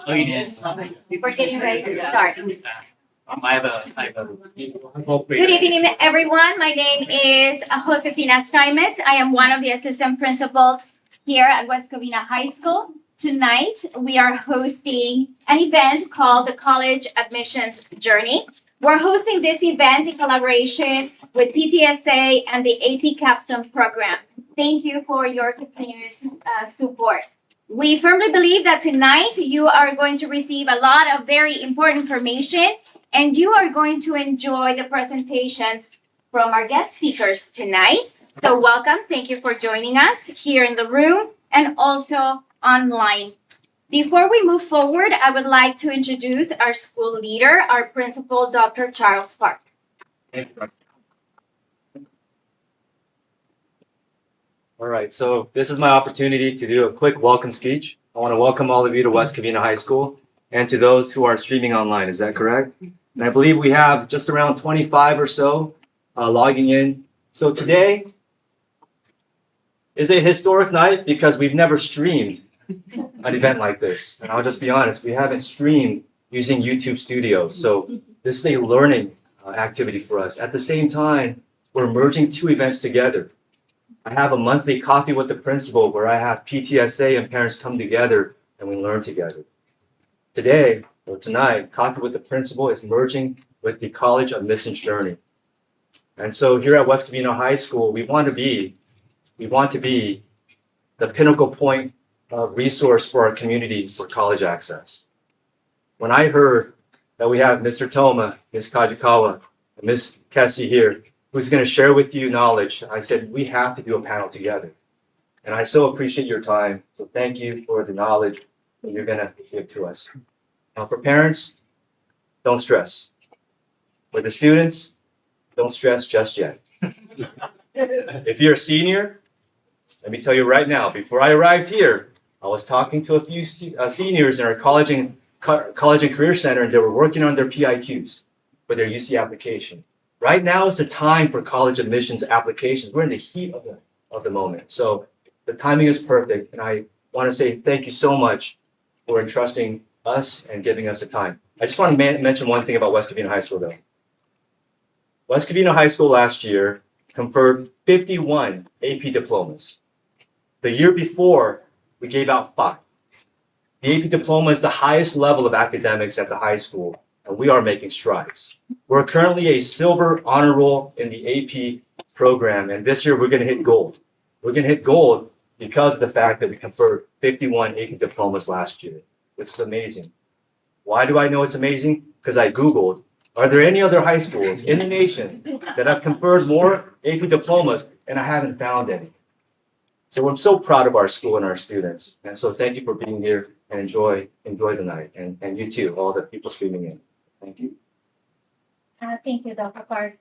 Oh, you did? We're getting ready to start. I have a. Good evening, everyone. My name is Josefina Steinmetz. I am one of the assistant principals here at West Covina High School. Tonight, we are hosting an event called the College Admissions Journey. We're hosting this event in collaboration with PTSA and the AP Capstone program. Thank you for your continuous support. We firmly believe that tonight you are going to receive a lot of very important information and you are going to enjoy the presentations from our guest speakers tonight. So welcome. Thank you for joining us here in the room and also online. Before we move forward, I would like to introduce our school leader, our principal, Dr. Charles Park. All right, so this is my opportunity to do a quick welcome speech. I want to welcome all of you to West Covina High School and to those who are streaming online. Is that correct? And I believe we have just around 25 or so logging in. So today is a historic night because we've never streamed an event like this. And I'll just be honest, we haven't streamed using YouTube Studio. So this is a learning activity for us. At the same time, we're merging two events together. I have a monthly coffee with the principal where I have PTSA and parents come together and we learn together. Today, or tonight, Coffee with the Principal is merging with the College Admissions Journey. And so here at West Covina High School, we want to be the pinnacle point of resource for our community for college access. When I heard that we have Mr. Toma, Ms. Kajikawa, and Ms. Kessie here, who's going to share with you knowledge, I said, we have to do a panel together. And I so appreciate your time. So thank you for the knowledge that you're going to give to us. Now for parents, don't stress. For the students, don't stress just yet. If you're a senior, let me tell you right now, before I arrived here, I was talking to a few seniors in our college and career center, and they were working on their PIQs for their UC application. Right now is the time for college admissions applications. We're in the heat of the moment. So the timing is perfect. And I want to say thank you so much for entrusting us and giving us the time. I just want to mention one thing about West Covina High School, though. West Covina High School last year conferred 51 AP diplomas. The year before, we gave out 5. The AP diploma is the highest level of academics at the high school, and we are making strides. We're currently a silver honor roll in the AP program, and this year we're going to hit gold. We're going to hit gold because of the fact that we conferred 51 AP diplomas last year. It's amazing. Why do I know it's amazing? Because I Googled, are there any other high schools in the nation that have conferred more AP diplomas? And I haven't found any. So I'm so proud of our school and our students. And so thank you for being here and enjoy the night. And you too, all the people streaming in. Thank you. Thank you, Dr. Park.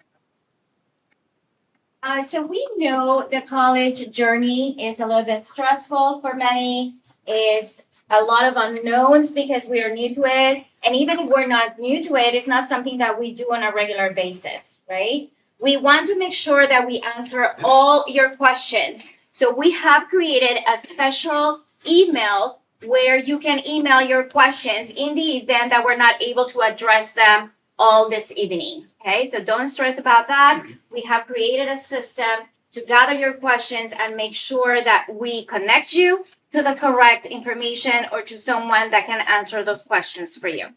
So we know the college journey is a little bit stressful for many. It's a lot of unknowns because we are new to it. And even if we're not new to it, it's not something that we do on a regular basis, right? We want to make sure that we answer all your questions. So we have created a special email where you can email your questions in the event that we're not able to address them all this evening, okay? So don't stress about that. We have created a system to gather your questions and make sure that we connect you to the correct information or to someone that can answer those questions for you,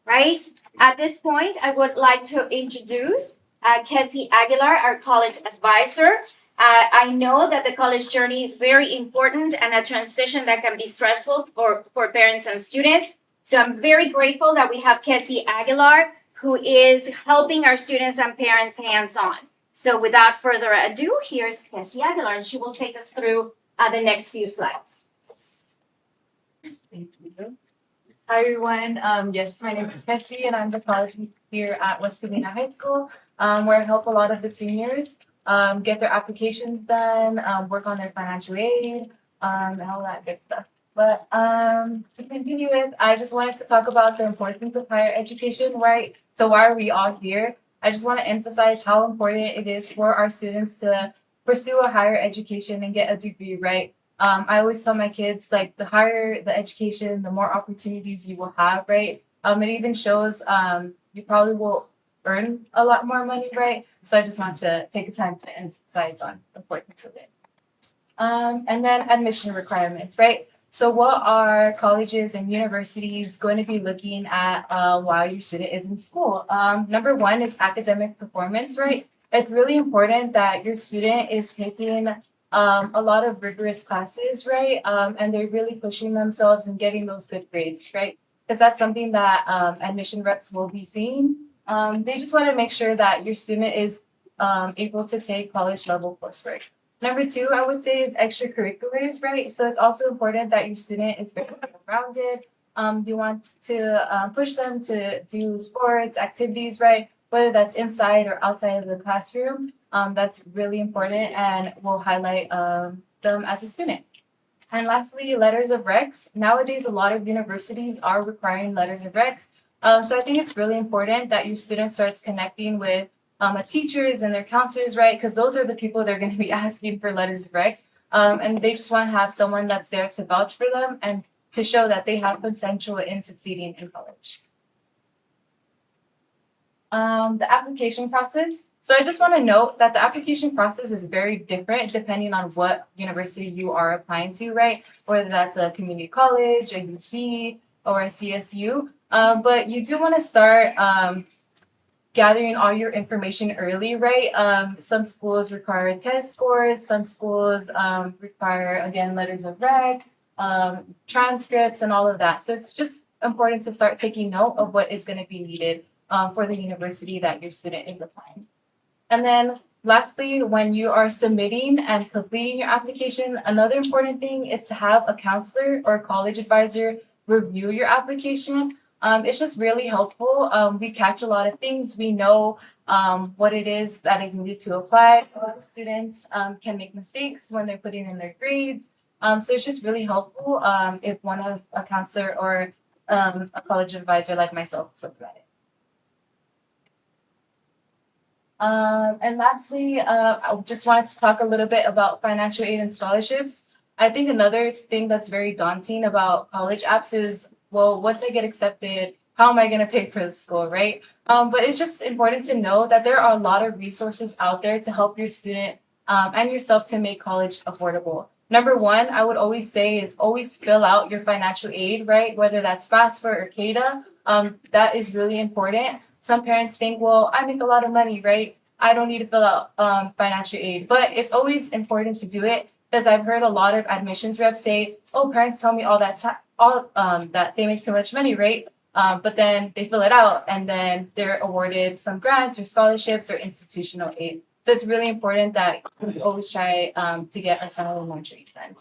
right? At this point, I would like to introduce Kessie Aguilar, our college advisor. I know that the college journey is very important and a transition that can be stressful for parents and students. So I'm very grateful that we have Kessie Aguilar, who is helping our students and parents hands-on. So without further ado, here's Kessie Aguilar, and she will take us through the next few slides. Thank you. Hi, everyone. Yes, my name is Kessie, and I'm the college here at West Covina High School, where I help a lot of the seniors get their applications done, work on their financial aid, and all that good stuff. But to continue with, I just wanted to talk about the importance of higher education, right? So why are we all here? I just want to emphasize how important it is for our students to pursue a higher education and get a degree, right? I always tell my kids, like, the higher the education, the more opportunities you will have, right? It even shows you probably will earn a lot more money, right? So I just want to take the time to emphasize on the importance of it. And then admission requirements, right? So what are colleges and universities going to be looking at while your student is in school? Number one is academic performance, right? It's really important that your student is taking a lot of rigorous classes, right? And they're really pushing themselves and getting those good grades, right? Because that's something that admission reps will be seeing. They just want to make sure that your student is able to take college level coursework. Number two, I would say, is extracurriculars, right? So it's also important that your student is very well-rounded. You want to push them to do sports, activities, right? Whether that's inside or outside of the classroom. That's really important and will highlight them as a student. And lastly, letters of recs. Nowadays, a lot of universities are requiring letters of recs. So I think it's really important that your student starts connecting with teachers and their counselors, right? Because those are the people they're going to be asking for letters of rec. And they just want to have someone that's there to vouch for them and to show that they have potential in succeeding in college. The application process. So I just want to note that the application process is very different depending on what university you are applying to, right? Whether that's a community college, a UC, or a CSU. But you do want to start gathering all your information early, right? Some schools require test scores, some schools require, again, letters of rec, transcripts, and all of that. So it's just important to start taking note of what is going to be needed for the university that your student is applying. And then lastly, when you are submitting and completing your application, another important thing is to have a counselor or a college advisor review your application. It's just really helpful. We catch a lot of things. We know what it is that is needed to apply. A lot of students can make mistakes when they're putting in their grades. So it's just really helpful if one of a counselor or a college advisor like myself is looking at it. And lastly, I just wanted to talk a little bit about financial aid and scholarships. I think another thing that's very daunting about college apps is, well, once I get accepted, how am I going to pay for the school, right? But it's just important to know that there are a lot of resources out there to help your student and yourself to make college affordable. Number one, I would always say is always fill out your financial aid, right? Whether that's FAFSA or CADA, that is really important. Some parents think, well, I make a lot of money, right? I don't need to fill out financial aid, but it's always important to do it because I've heard a lot of admissions reps say, oh, parents tell me all that that they make too much money, right? But then they fill it out and then they're awarded some grants or scholarships or institutional aid. So it's really important that we always try to get a financial aid done.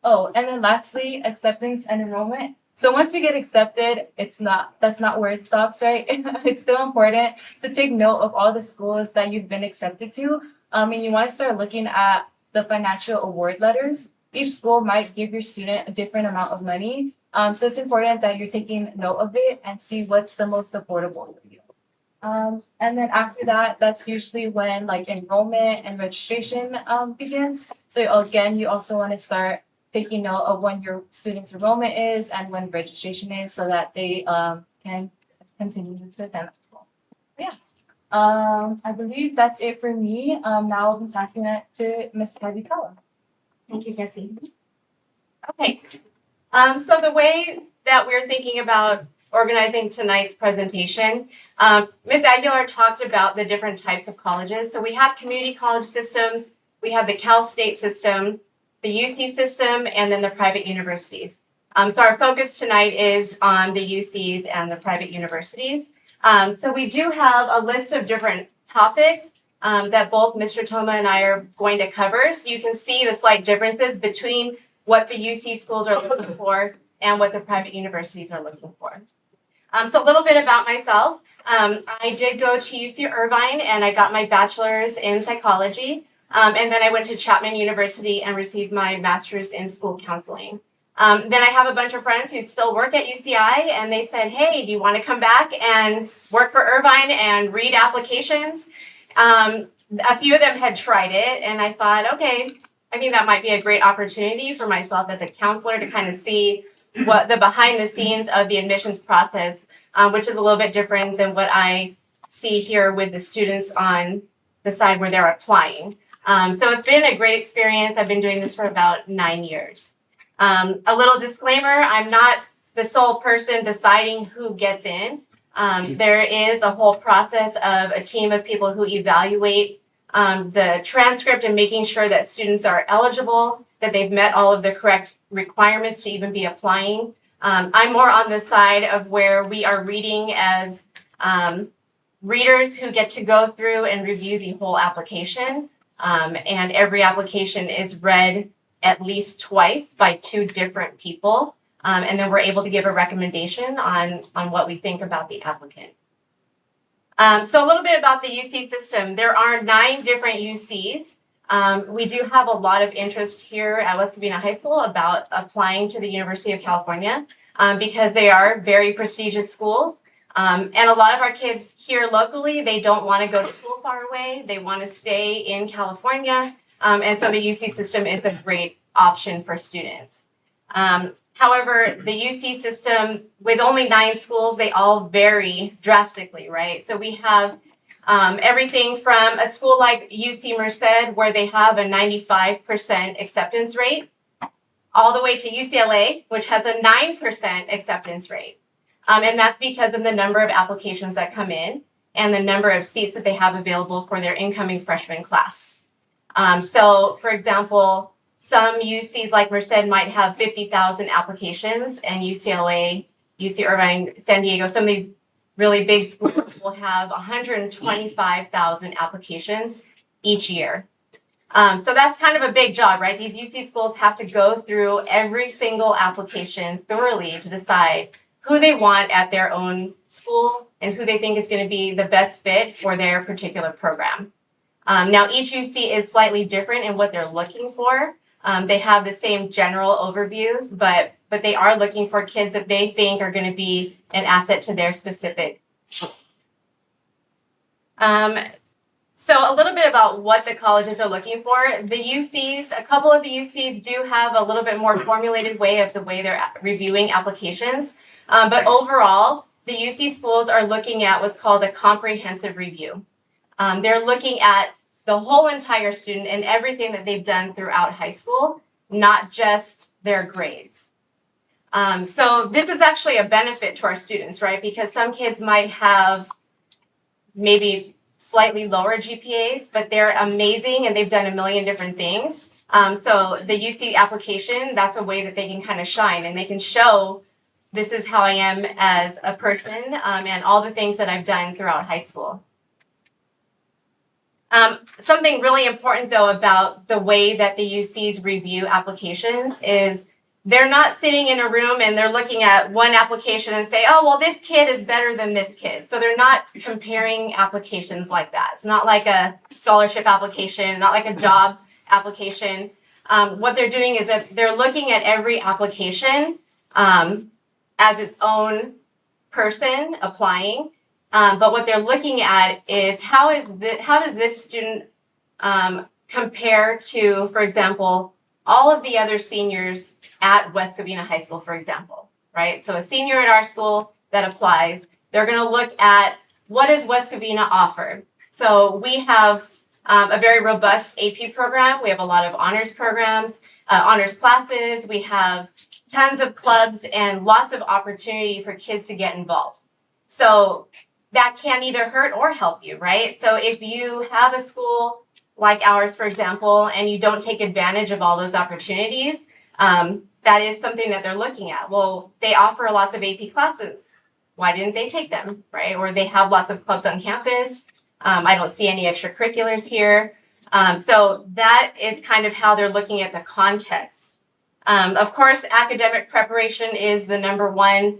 Oh, and then lastly, acceptance and enrollment. So once we get accepted, that's not where it stops, right? It's still important to take note of all the schools that you've been accepted to. And you want to start looking at the financial award letters. Each school might give your student a different amount of money. So it's important that you're taking note of it and see what's the most affordable for you. And then after that, that's usually when like enrollment and registration begins. So again, you also want to start taking note of when your student's enrollment is and when registration is so that they can continue to attend that school. Yeah. I believe that's it for me. Now I'll be passing it to Ms. Kadikawa. Thank you, Jessie. Okay. So the way that we're thinking about organizing tonight's presentation, Ms. Aguilar talked about the different types of colleges. So we have community college systems, we have the Cal State system, the UC system, and then the private universities. So our focus tonight is on the UCs and the private universities. So we do have a list of different topics that both Mr. Toma and I are going to cover. So you can see the slight differences between what the UC schools are looking for and what the private universities are looking for. So a little bit about myself. I did go to UC Irvine and I got my bachelor's in psychology. And then I went to Chapman University and received my master's in school counseling. Then I have a bunch of friends who still work at UCI and they said, hey, do you want to come back and work for Irvine and read applications? a few of them had tried it, and I thought, okay, I think that might be a great opportunity for myself as a counselor to kind of see what the behind the scenes of the admissions process, which is a little bit different than what I see here with the students on the side where they're applying. So it's been a great experience. I've been doing this for about 9 years. A little disclaimer, I'm not the sole person deciding who gets in. There is a whole process of a team of people who evaluate the transcript and making sure that students are eligible, that they've met all of the correct requirements to even be applying. I'm more on the side of where we are reading as readers who get to go through and review the whole application. And every application is read at least twice by 2 different people. And then we're able to give a recommendation on what we think about the applicant. So a little bit about the UC system. There are 9 different UCs. We do have a lot of interest here at West Covina High School about applying to the University of California because they are very prestigious schools. And a lot of our kids here locally, they don't want to go to school far away. They want to stay in California. And so the UC system is a great option for students. However, the UC system, with only 9 schools, they all vary drastically, right? So we have everything from a school like UC Merced, where they have a 95% acceptance rate, all the way to UCLA, which has a 9% acceptance rate. And that's because of the number of applications that come in and the number of seats that they have available for their incoming freshman class. So, for example, some UCs like Merced might have 50,000 applications, and UCLA, UC Irvine, San Diego, some of these really big schools will have 125,000 applications each year. So that's kind of a big job, right? These UC schools have to go through every single application thoroughly to decide who they want at their own school and who they think is going to be the best fit for their particular program. Now, each UC is slightly different in what they're looking for. They have the same general overviews, but they are looking for kids that they think are going to be an asset to their specific school. So a little bit about what the colleges are looking for. The UCs, a couple of the UCs do have a little bit more formulated way of the way they're reviewing applications. But overall, the UC schools are looking at what's called a comprehensive review. They're looking at the whole entire student and everything that they've done throughout high school, not just their grades. So this is actually a benefit to our students, right? Because some kids might have maybe slightly lower GPAs, but they're amazing and they've done a million different things. So the UC application, that's a way that they can kind of shine and they can show this is how I am as a person and all the things that I've done throughout high school. Something really important though about the way that the UCs review applications is they're not sitting in a room and they're looking at one application and say, oh, well, this kid is better than this kid. So they're not comparing applications like that. It's not like a scholarship application, not like a job application. What they're doing is that they're looking at every application as its own person applying. But what they're looking at is how does this student compare to, for example, all of the other seniors at West Covina High School, for example, right? So a senior at our school that applies, they're going to look at what does West Covina offer. So we have a very robust AP program. We have a lot of honors programs, honors classes. We have tons of clubs and lots of opportunity for kids to get involved. So that can either hurt or help you, right? So if you have a school like ours, for example, and you don't take advantage of all those opportunities, that is something that they're looking at. Well, they offer lots of AP classes. Why didn't they take them, right? Or they have lots of clubs on campus. I don't see any extracurriculars here. So that is kind of how they're looking at the context. Of course, academic preparation is the number one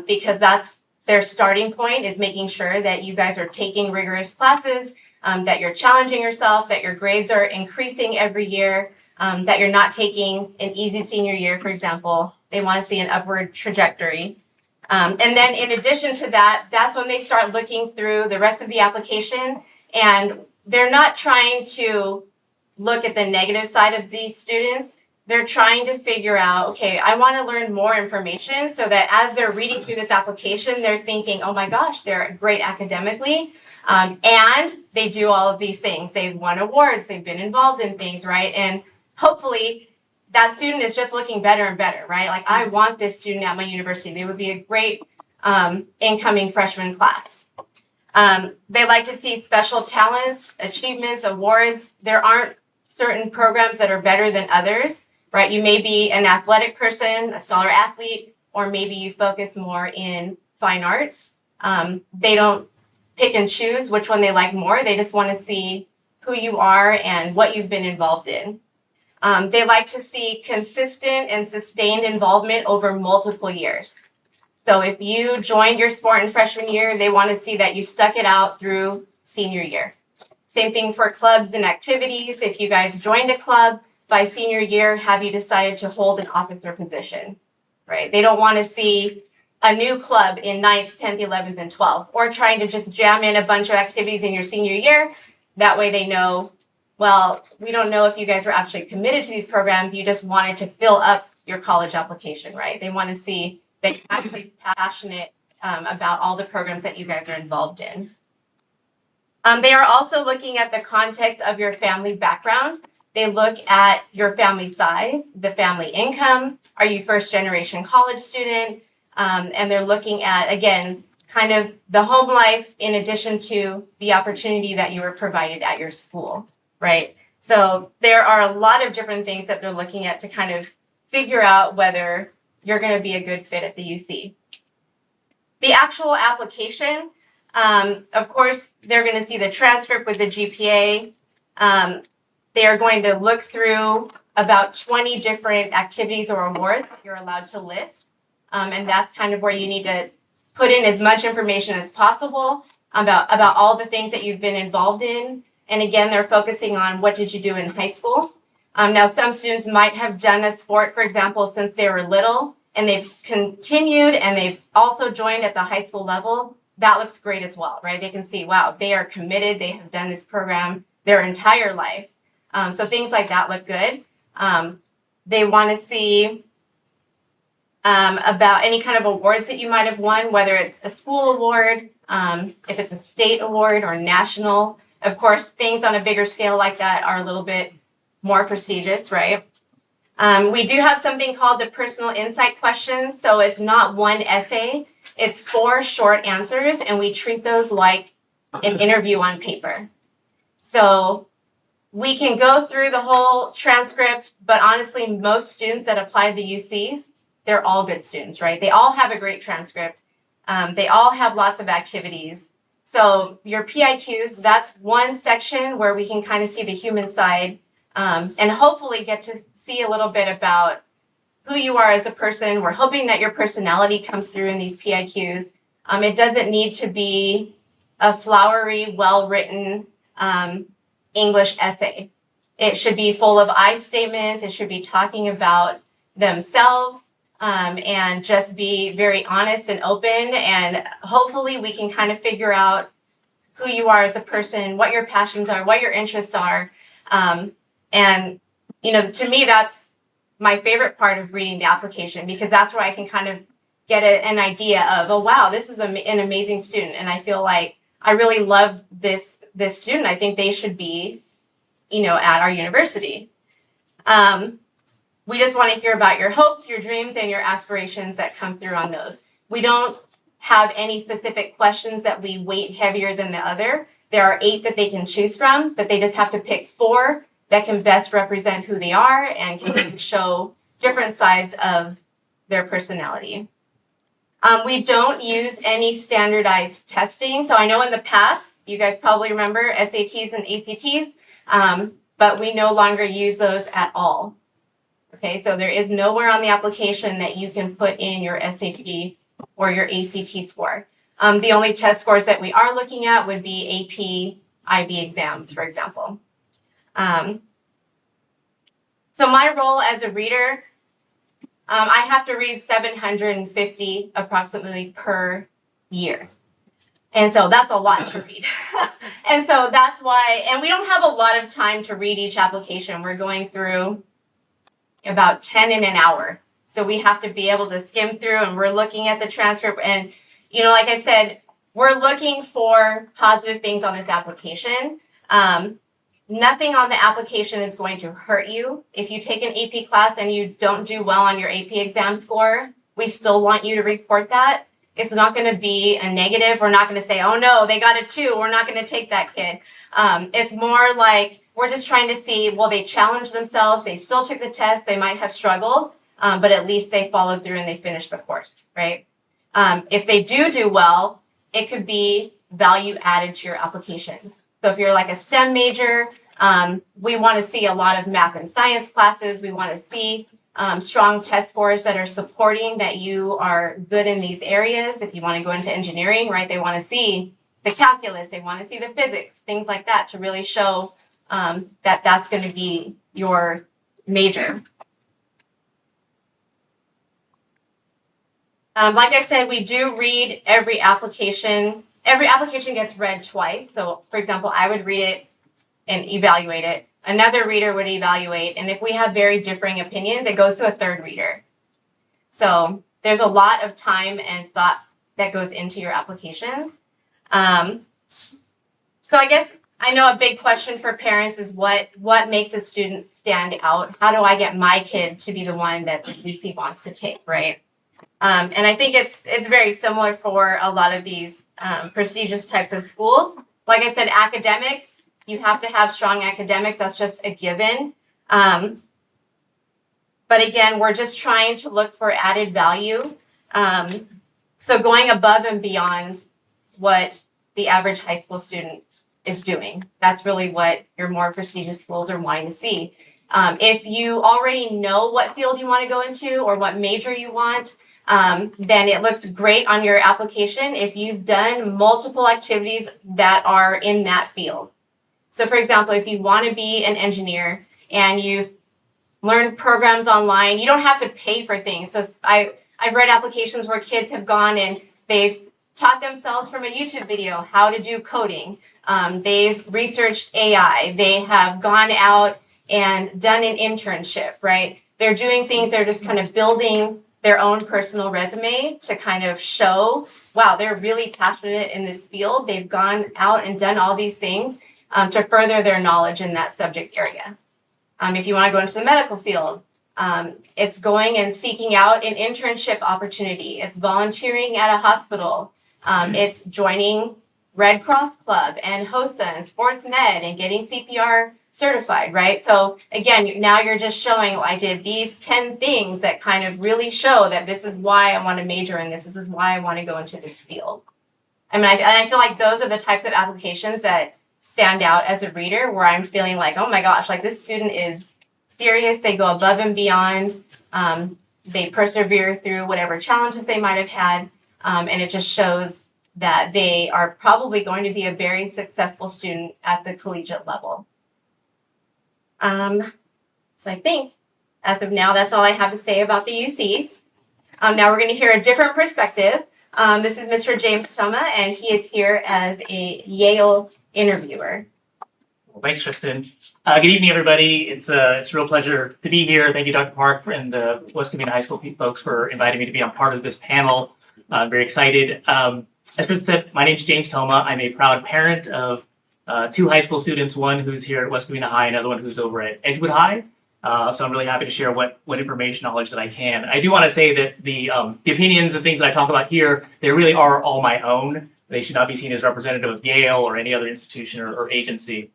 because that's their starting point, is making sure that you guys are taking rigorous classes, that you're challenging yourself, that your grades are increasing every year, that you're not taking an easy senior year, for example. They want to see an upward trajectory. And then in addition to that, that's when they start looking through the rest of the application and they're not trying to look at the negative side of these students. They're trying to figure out, okay, I want to learn more information so that as they're reading through this application, they're thinking, oh my gosh, they're great academically. And they do all of these things. They've won awards, they've been involved in things, right? And hopefully that student is just looking better and better, right? Like, I want this student at my university. They would be a great incoming freshman class. They like to see special talents, achievements, awards. There aren't certain programs that are better than others, right? You may be an athletic person, a scholar athlete, or maybe you focus more in fine arts. They don't pick and choose which one they like more. They just want to see who you are and what you've been involved in. They like to see consistent and sustained involvement over multiple years. So if you joined your sport in freshman year, they want to see that you stuck it out through senior year. Same thing for clubs and activities. If you guys joined a club by senior year, have you decided to hold an officer position, right? They don't want to see a new club in 9th, 10th, 11th, and 12th, or trying to just jam in a bunch of activities in your senior year. That way they know, well, we don't know if you guys were actually committed to these programs. You just wanted to fill up your college application, right? They want to see that you're actually passionate about all the programs that you guys are involved in. They are also looking at the context of your family background. They look at your family size, the family income. Are you first generation college student? And they're looking at, again, kind of the home life in addition to the opportunity that you were provided at your school, right? So there are a lot of different things that they're looking at to kind of figure out whether you're going to be a good fit at the UC. The actual application, of course, they're going to see the transcript with the GPA. They are going to look through about 20 different activities or awards that you're allowed to list. And that's kind of where you need to put in as much information as possible about all the things that you've been involved in. And again, they're focusing on what did you do in high school. Now, some students might have done a sport, for example, since they were little, and they've continued and they've also joined at the high school level. That looks great as well, right? They can see, wow, they are committed. They have done this program their entire life. So things like that look good. They want to see about any kind of awards that you might have won, whether it's a school award, if it's a state award or national. Of course, things on a bigger scale like that are a little bit more prestigious, right? We do have something called the personal insight questions. So it's not one essay, it's 4 short answers, and we treat those like an interview on paper. So we can go through the whole transcript, but honestly, most students that apply to the UCs, they're all good students, right? They all have a great transcript. They all have lots of activities. So your PIQs, that's one section where we can kind of see the human side and hopefully get to see a little bit about who you are as a person. We're hoping that your personality comes through in these PIQs. It doesn't need to be a flowery, well-written English essay. It should be full of I statements. It should be talking about themselves and just be very honest and open. And hopefully we can kind of figure out who you are as a person, what your passions are, what your interests are. And, you know, to me, that's my favorite part of reading the application, because that's where I can kind of get an idea of, oh, wow, this is an amazing student. And I feel like I really love this student. I think they should be, you know, at our university. We just want to hear about your hopes, your dreams, and your aspirations that come through on those. We don't have any specific questions that we weight heavier than the other. There are 8 that they can choose from, but they just have to pick 4 that can best represent who they are and can show different sides of their personality. We don't use any standardized testing. So I know in the past, you guys probably remember SATs and ACTs, but we no longer use those at all. Okay, so there is nowhere on the application that you can put in your SAT or your ACT score. The only test scores that we are looking at would be AP, IB exams, for example. So my role as a reader, I have to read 750 approximately per year. And so that's a lot to read. And so that's why, and we don't have a lot of time to read each application. We're going through about 10 in an hour. So we have to be able to skim through, and we're looking at the transcript. And, you know, like I said, we're looking for positive things on this application. Nothing on the application is going to hurt you. If you take an AP class and you don't do well on your AP exam score, we still want you to report that. It's not going to be a negative. We're not going to say, oh no, they got a 2. We're not going to take that kid. It's more like we're just trying to see, well, they challenged themselves. They still took the test. They might have struggled, but at least they followed through and they finished the course, right? If they do well, it could be value added to your application. So if you're like a STEM major, we want to see a lot of math and science classes. We want to see strong test scores that are supporting that you are good in these areas. If you want to go into engineering, right, they want to see the calculus, they want to see the physics, things like that to really show that that's going to be your major. Like I said, we do read every application. Every application gets read twice. So, for example, I would read it and evaluate it. Another reader would evaluate. And if we have very differing opinions, it goes to a third reader. So there's a lot of time and thought that goes into your applications. So I guess I know a big question for parents is what makes a student stand out? How do I get my kid to be the one that the VC wants to take, right? And I think it's very similar for a lot of these prestigious types of schools. Like I said, academics, you have to have strong academics. That's just a given. But again, we're just trying to look for added value. So going above and beyond what the average high school student is doing. That's really what your more prestigious schools are wanting to see. If you already know what field you want to go into or what major you want, then it looks great on your application if you've done multiple activities that are in that field. So for example, if you want to be an engineer and you've learned programs online, you don't have to pay for things. So I've read applications where kids have gone and they've taught themselves from a YouTube video how to do coding. They've researched AI. They have gone out and done an internship, right? They're doing things, they're just kind of building their own personal resume to kind of show, wow, they're really passionate in this field. They've gone out and done all these things to further their knowledge in that subject area. If you want to go into the medical field, it's going and seeking out an internship opportunity. It's volunteering at a hospital. It's joining Red Cross Club and HOSA and Sports Med and getting CPR certified, right? So again, now you're just showing, oh, I did these 10 things that kind of really show that this is why I want to major in this. This is why I want to go into this field. I mean, I feel like those are the types of applications that stand out as a reader where I'm feeling like, oh my gosh, like this student is serious. They go above and beyond. They persevere through whatever challenges they might have had. And it just shows that they are probably going to be a very successful student at the collegiate level. So I think as of now, that's all I have to say about the UCs. Now we're going to hear a different perspective. This is Mr. James Toma, and he is here as a Yale interviewer. Well, thanks, Kristen. Good evening, everybody. It's a real pleasure to be here. Thank you, Dr. Park, and the West Covina High School folks for inviting me to be on part of this panel. I'm very excited. As Kristen said, my name is James Toma. I'm a proud parent of 2 high school students, one who's here at West Covina High, another one who's over at Edgewood High. So I'm really happy to share what information, knowledge that I can. I do want to say that the opinions and things that I talk about here, they really are all my own. They should not be seen as representative of Yale or any other institution or agency.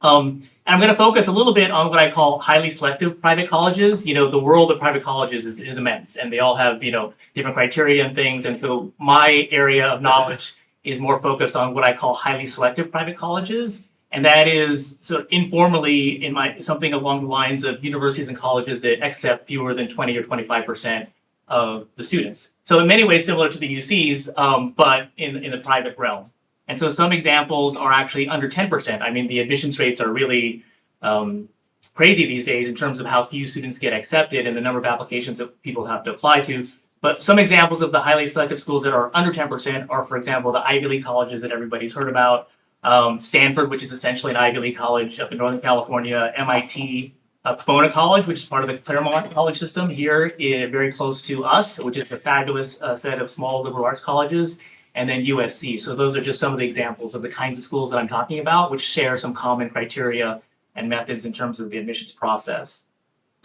And I'm going to focus a little bit on what I call highly selective private colleges. You know, the world of private colleges is immense, and they all have, you know, different criteria and things. And so my area of knowledge is more focused on what I call highly selective private colleges. And that is sort of informally something along the lines of universities and colleges that accept fewer than 20 or 25% of the students. So in many ways similar to the UCs, but in the private realm. And so some examples are actually under 10%. I mean, the admissions rates are really crazy these days in terms of how few students get accepted and the number of applications that people have to apply to. But some examples of the highly selective schools that are under 10% are, for example, the Ivy League colleges that everybody's heard about, Stanford, which is essentially an Ivy League college up in Northern California, MIT, Pomona College, which is part of the Claremont College system here, very close to us, which is a fabulous set of small liberal arts colleges, and then USC. So those are just some of the examples of the kinds of schools that I'm talking about, which share some common criteria and methods in terms of the admissions process.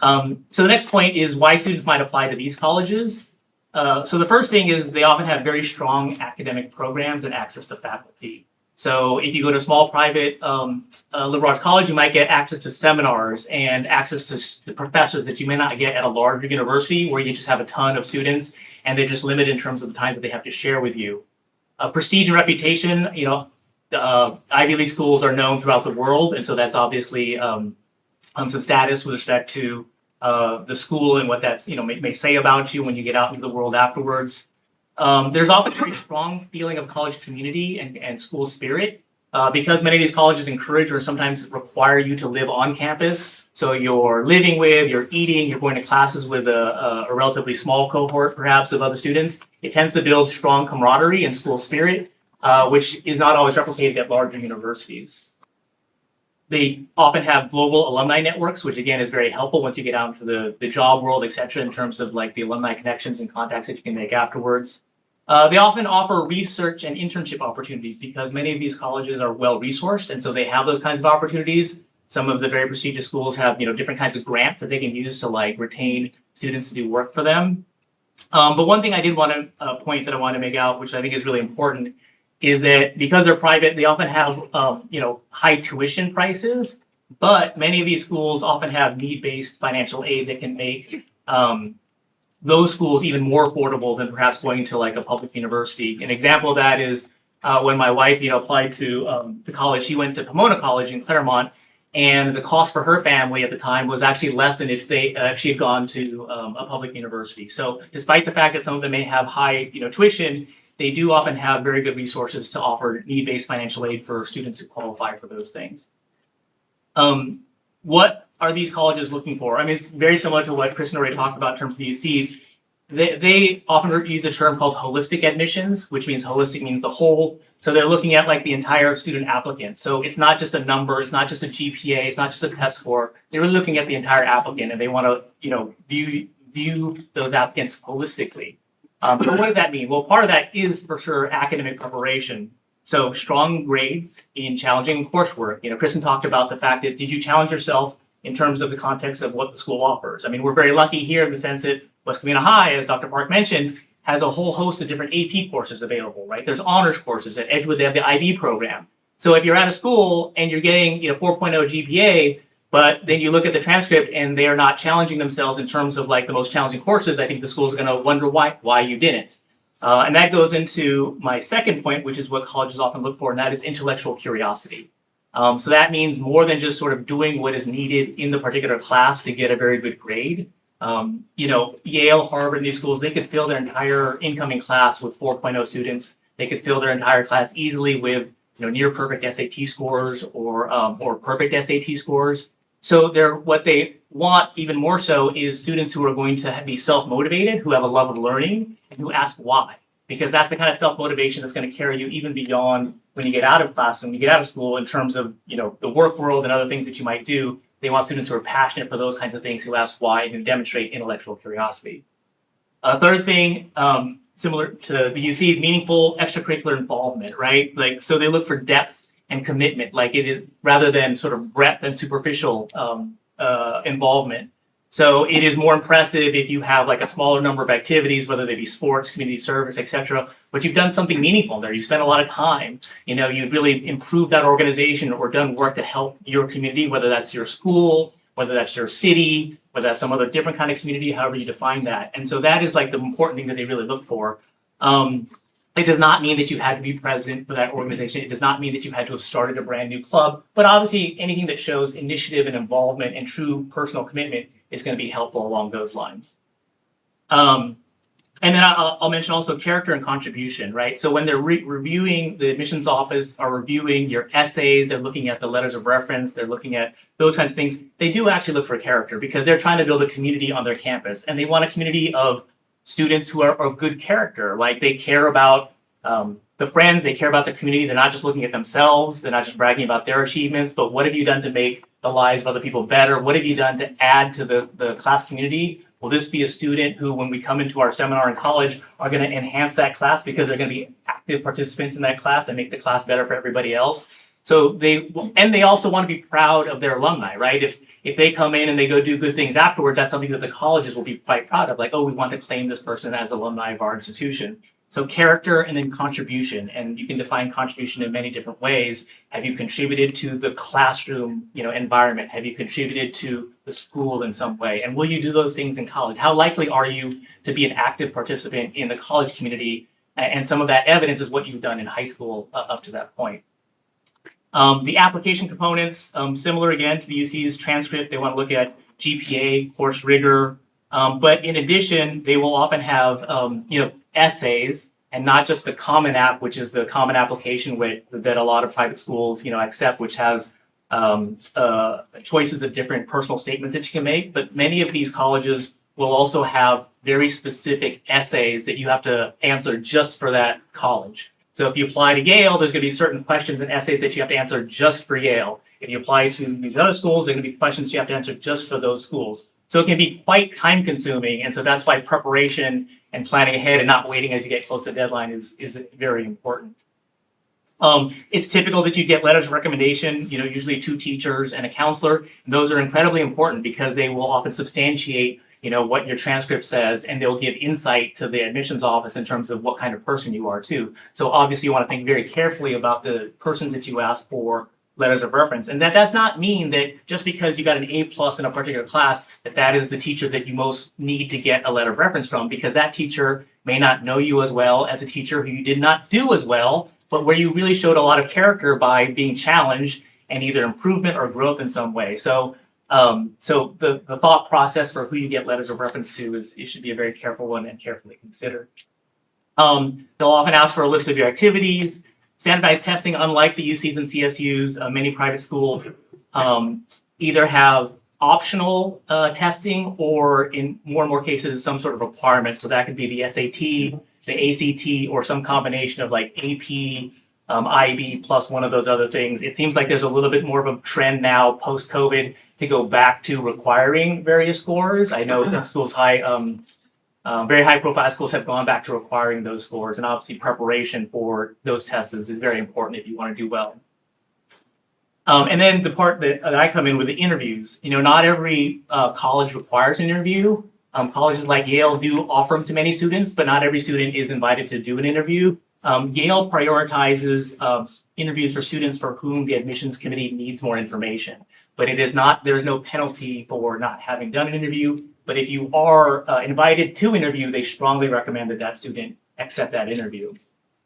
So the next point is why students might apply to these colleges. So the first thing is they often have very strong academic programs and access to faculty. So if you go to a small private liberal arts college, you might get access to seminars and access to the professors that you may not get at a larger university where you just have a ton of students and they're just limited in terms of the time that they have to share with you. Prestige and reputation, Ivy League schools are known throughout the world, and so that's obviously some status with respect to the school and what that's may say about you when you get out into the world afterwards. There's often a very strong feeling of college community and school spirit because many of these colleges encourage or sometimes require you to live on campus. So you're living with, you're eating, you're going to classes with a relatively small cohort perhaps of other students. It tends to build strong camaraderie and school spirit, which is not always replicated at larger universities. They often have global alumni networks, which again is very helpful once you get out into the job world, et cetera, in terms of like the alumni connections and contacts that you can make afterwards. They often offer research and internship opportunities because many of these colleges are well resourced, and so they have those kinds of opportunities. Some of the very prestigious schools have different kinds of grants that they can use to like retain students to do work for them. But one thing I did want to point that I want to make out, which I think is really important, is that because they're private, they often have high tuition prices, but many of these schools often have need-based financial aid that can make those schools even more affordable than perhaps going to like a public university. An example of that is when my wife applied to the college, she went to Pomona College in Claremont, and the cost for her family at the time was actually less than if she had gone to a public university. So despite the fact that some of them may have high tuition, they do often have very good resources to offer need-based financial aid for students who qualify for those things. What are these colleges looking for? I mean, it's very similar to what Kristen already talked about in terms of the UCs. They often use a term called holistic admissions, which means holistic means the whole. So they're looking at like the entire student applicant. So it's not just a number, it's not just a GPA, it's not just a test score. They're really looking at the entire applicant, and they want to view those applicants holistically. So what does that mean? Well, part of that is for sure academic preparation. So strong grades in challenging coursework. Kristen talked about the fact that did you challenge yourself in terms of the context of what the school offers? I mean, we're very lucky here in the sense that West Covina High, as Dr. Park mentioned, has a whole host of different AP courses available, right? There's honors courses. At Edgewood, they have the IB program. So if you're at a school and you're getting 4.0 GPA, but then you look at the transcript and they are not challenging themselves in terms of like the most challenging courses, I think the schools are going to wonder why you didn't. And that goes into my second point, which is what colleges often look for, and that is intellectual curiosity. So that means more than just sort of doing what is needed in the particular class to get a very good grade. Yale, Harvard, these schools, they could fill their entire incoming class with 4.0 students. They could fill their entire class easily with near perfect SAT scores or perfect SAT scores. So what they want even more so is students who are going to be self-motivated, who have a love of learning, and who ask why. Because that's the kind of self-motivation that's going to carry you even beyond when you get out of class and when you get out of school in terms of the work world and other things that you might do. They want students who are passionate for those kinds of things, who ask why, and who demonstrate intellectual curiosity. Third thing, similar to the UC, is meaningful extracurricular involvement, right? Like, so they look for depth and commitment, like it is rather than sort of breadth and superficial involvement. So it is more impressive if you have like a smaller number of activities, whether they be sports, community service, etc. But you've done something meaningful there. You spent a lot of time. You've really improved that organization or done work to help your community, whether that's your school, whether that's your city, whether that's some other different kind of community, however you define that. And so that is like the important thing that they really look for. It does not mean that you had to be president for that organization. It does not mean that you had to have started a brand new club, but obviously anything that shows initiative and involvement and true personal commitment is going to be helpful along those lines. And then I'll mention also character and contribution, right? So when they're reviewing, the admissions office are reviewing your essays, they're looking at the letters of reference, they're looking at those kinds of things. They do actually look for character because they're trying to build a community on their campus, and they want a community of students who are of good character, like they care about the friends, they care about the community. They're not just looking at themselves. They're not just bragging about their achievements, but what have you done to make the lives of other people better? What have you done to add to the class community? Will this be a student who, when we come into our seminar in college, are going to enhance that class because they're going to be active participants in that class and make the class better for everybody else? So they also want to be proud of their alumni, right? If they come in and they go do good things afterwards, that's something that the colleges will be quite proud of. Like, oh, we want to claim this person as alumni of our institution. So character and then contribution, and you can define contribution in many different ways. Have you contributed to the classroom, environment? Have you contributed to the school in some way? And will you do those things in college? How likely are you to be an active participant in the college community? And some of that evidence is what you've done in high school up to that point. The application components, similar again to the UC's transcript, they want to look at GPA, course rigor, but in addition, they will often have, essays, and not just the Common App, which is the common application that a lot of private schools, accept, which has choices of different personal statements that you can make. But many of these colleges will also have very specific essays that you have to answer just for that college. So if you apply to Yale, there's going to be certain questions and essays that you have to answer just for Yale. If you apply to these other schools, there are going to be questions you have to answer just for those schools. So it can be quite time consuming. And so that's why preparation and planning ahead and not waiting as you get close to the deadline is very important. It's typical that you get letters of recommendation, usually 2 teachers and a counselor. And those are incredibly important because they will often substantiate, what your transcript says, and they'll give insight to the admissions office in terms of what kind of person you are too. So obviously you want to think very carefully about the persons that you ask for letters of reference. And that does not mean that just because you got an A+ in a particular class, that is the teacher that you most need to get a letter of reference from, because that teacher may not know you as well as a teacher who you did not do as well, but where you really showed a lot of character by being challenged and either improvement or growth in some way. So the thought process for who you get letters of reference to it should be a very careful one and carefully considered. They'll often ask for a list of your activities. Standardized testing, unlike the UCs and CSUs, many private schools either have optional testing or in more and more cases, some sort of requirement. So that could be the SAT, the ACT, or some combination of like AP, IB plus one of those other things. It seems like there's a little bit more of a trend now post-COVID to go back to requiring various scores. I know some schools very high profile schools have gone back to requiring those scores, and obviously preparation for those tests is very important if you want to do well. And then the part that I come in with the interviews, not every college requires an interview. Colleges like Yale do offer them to many students, but not every student is invited to do an interview. Yale prioritizes interviews for students for whom the admissions committee needs more information, but there's no penalty for not having done an interview. But if you are invited to interview, they strongly recommend that student accept that interview.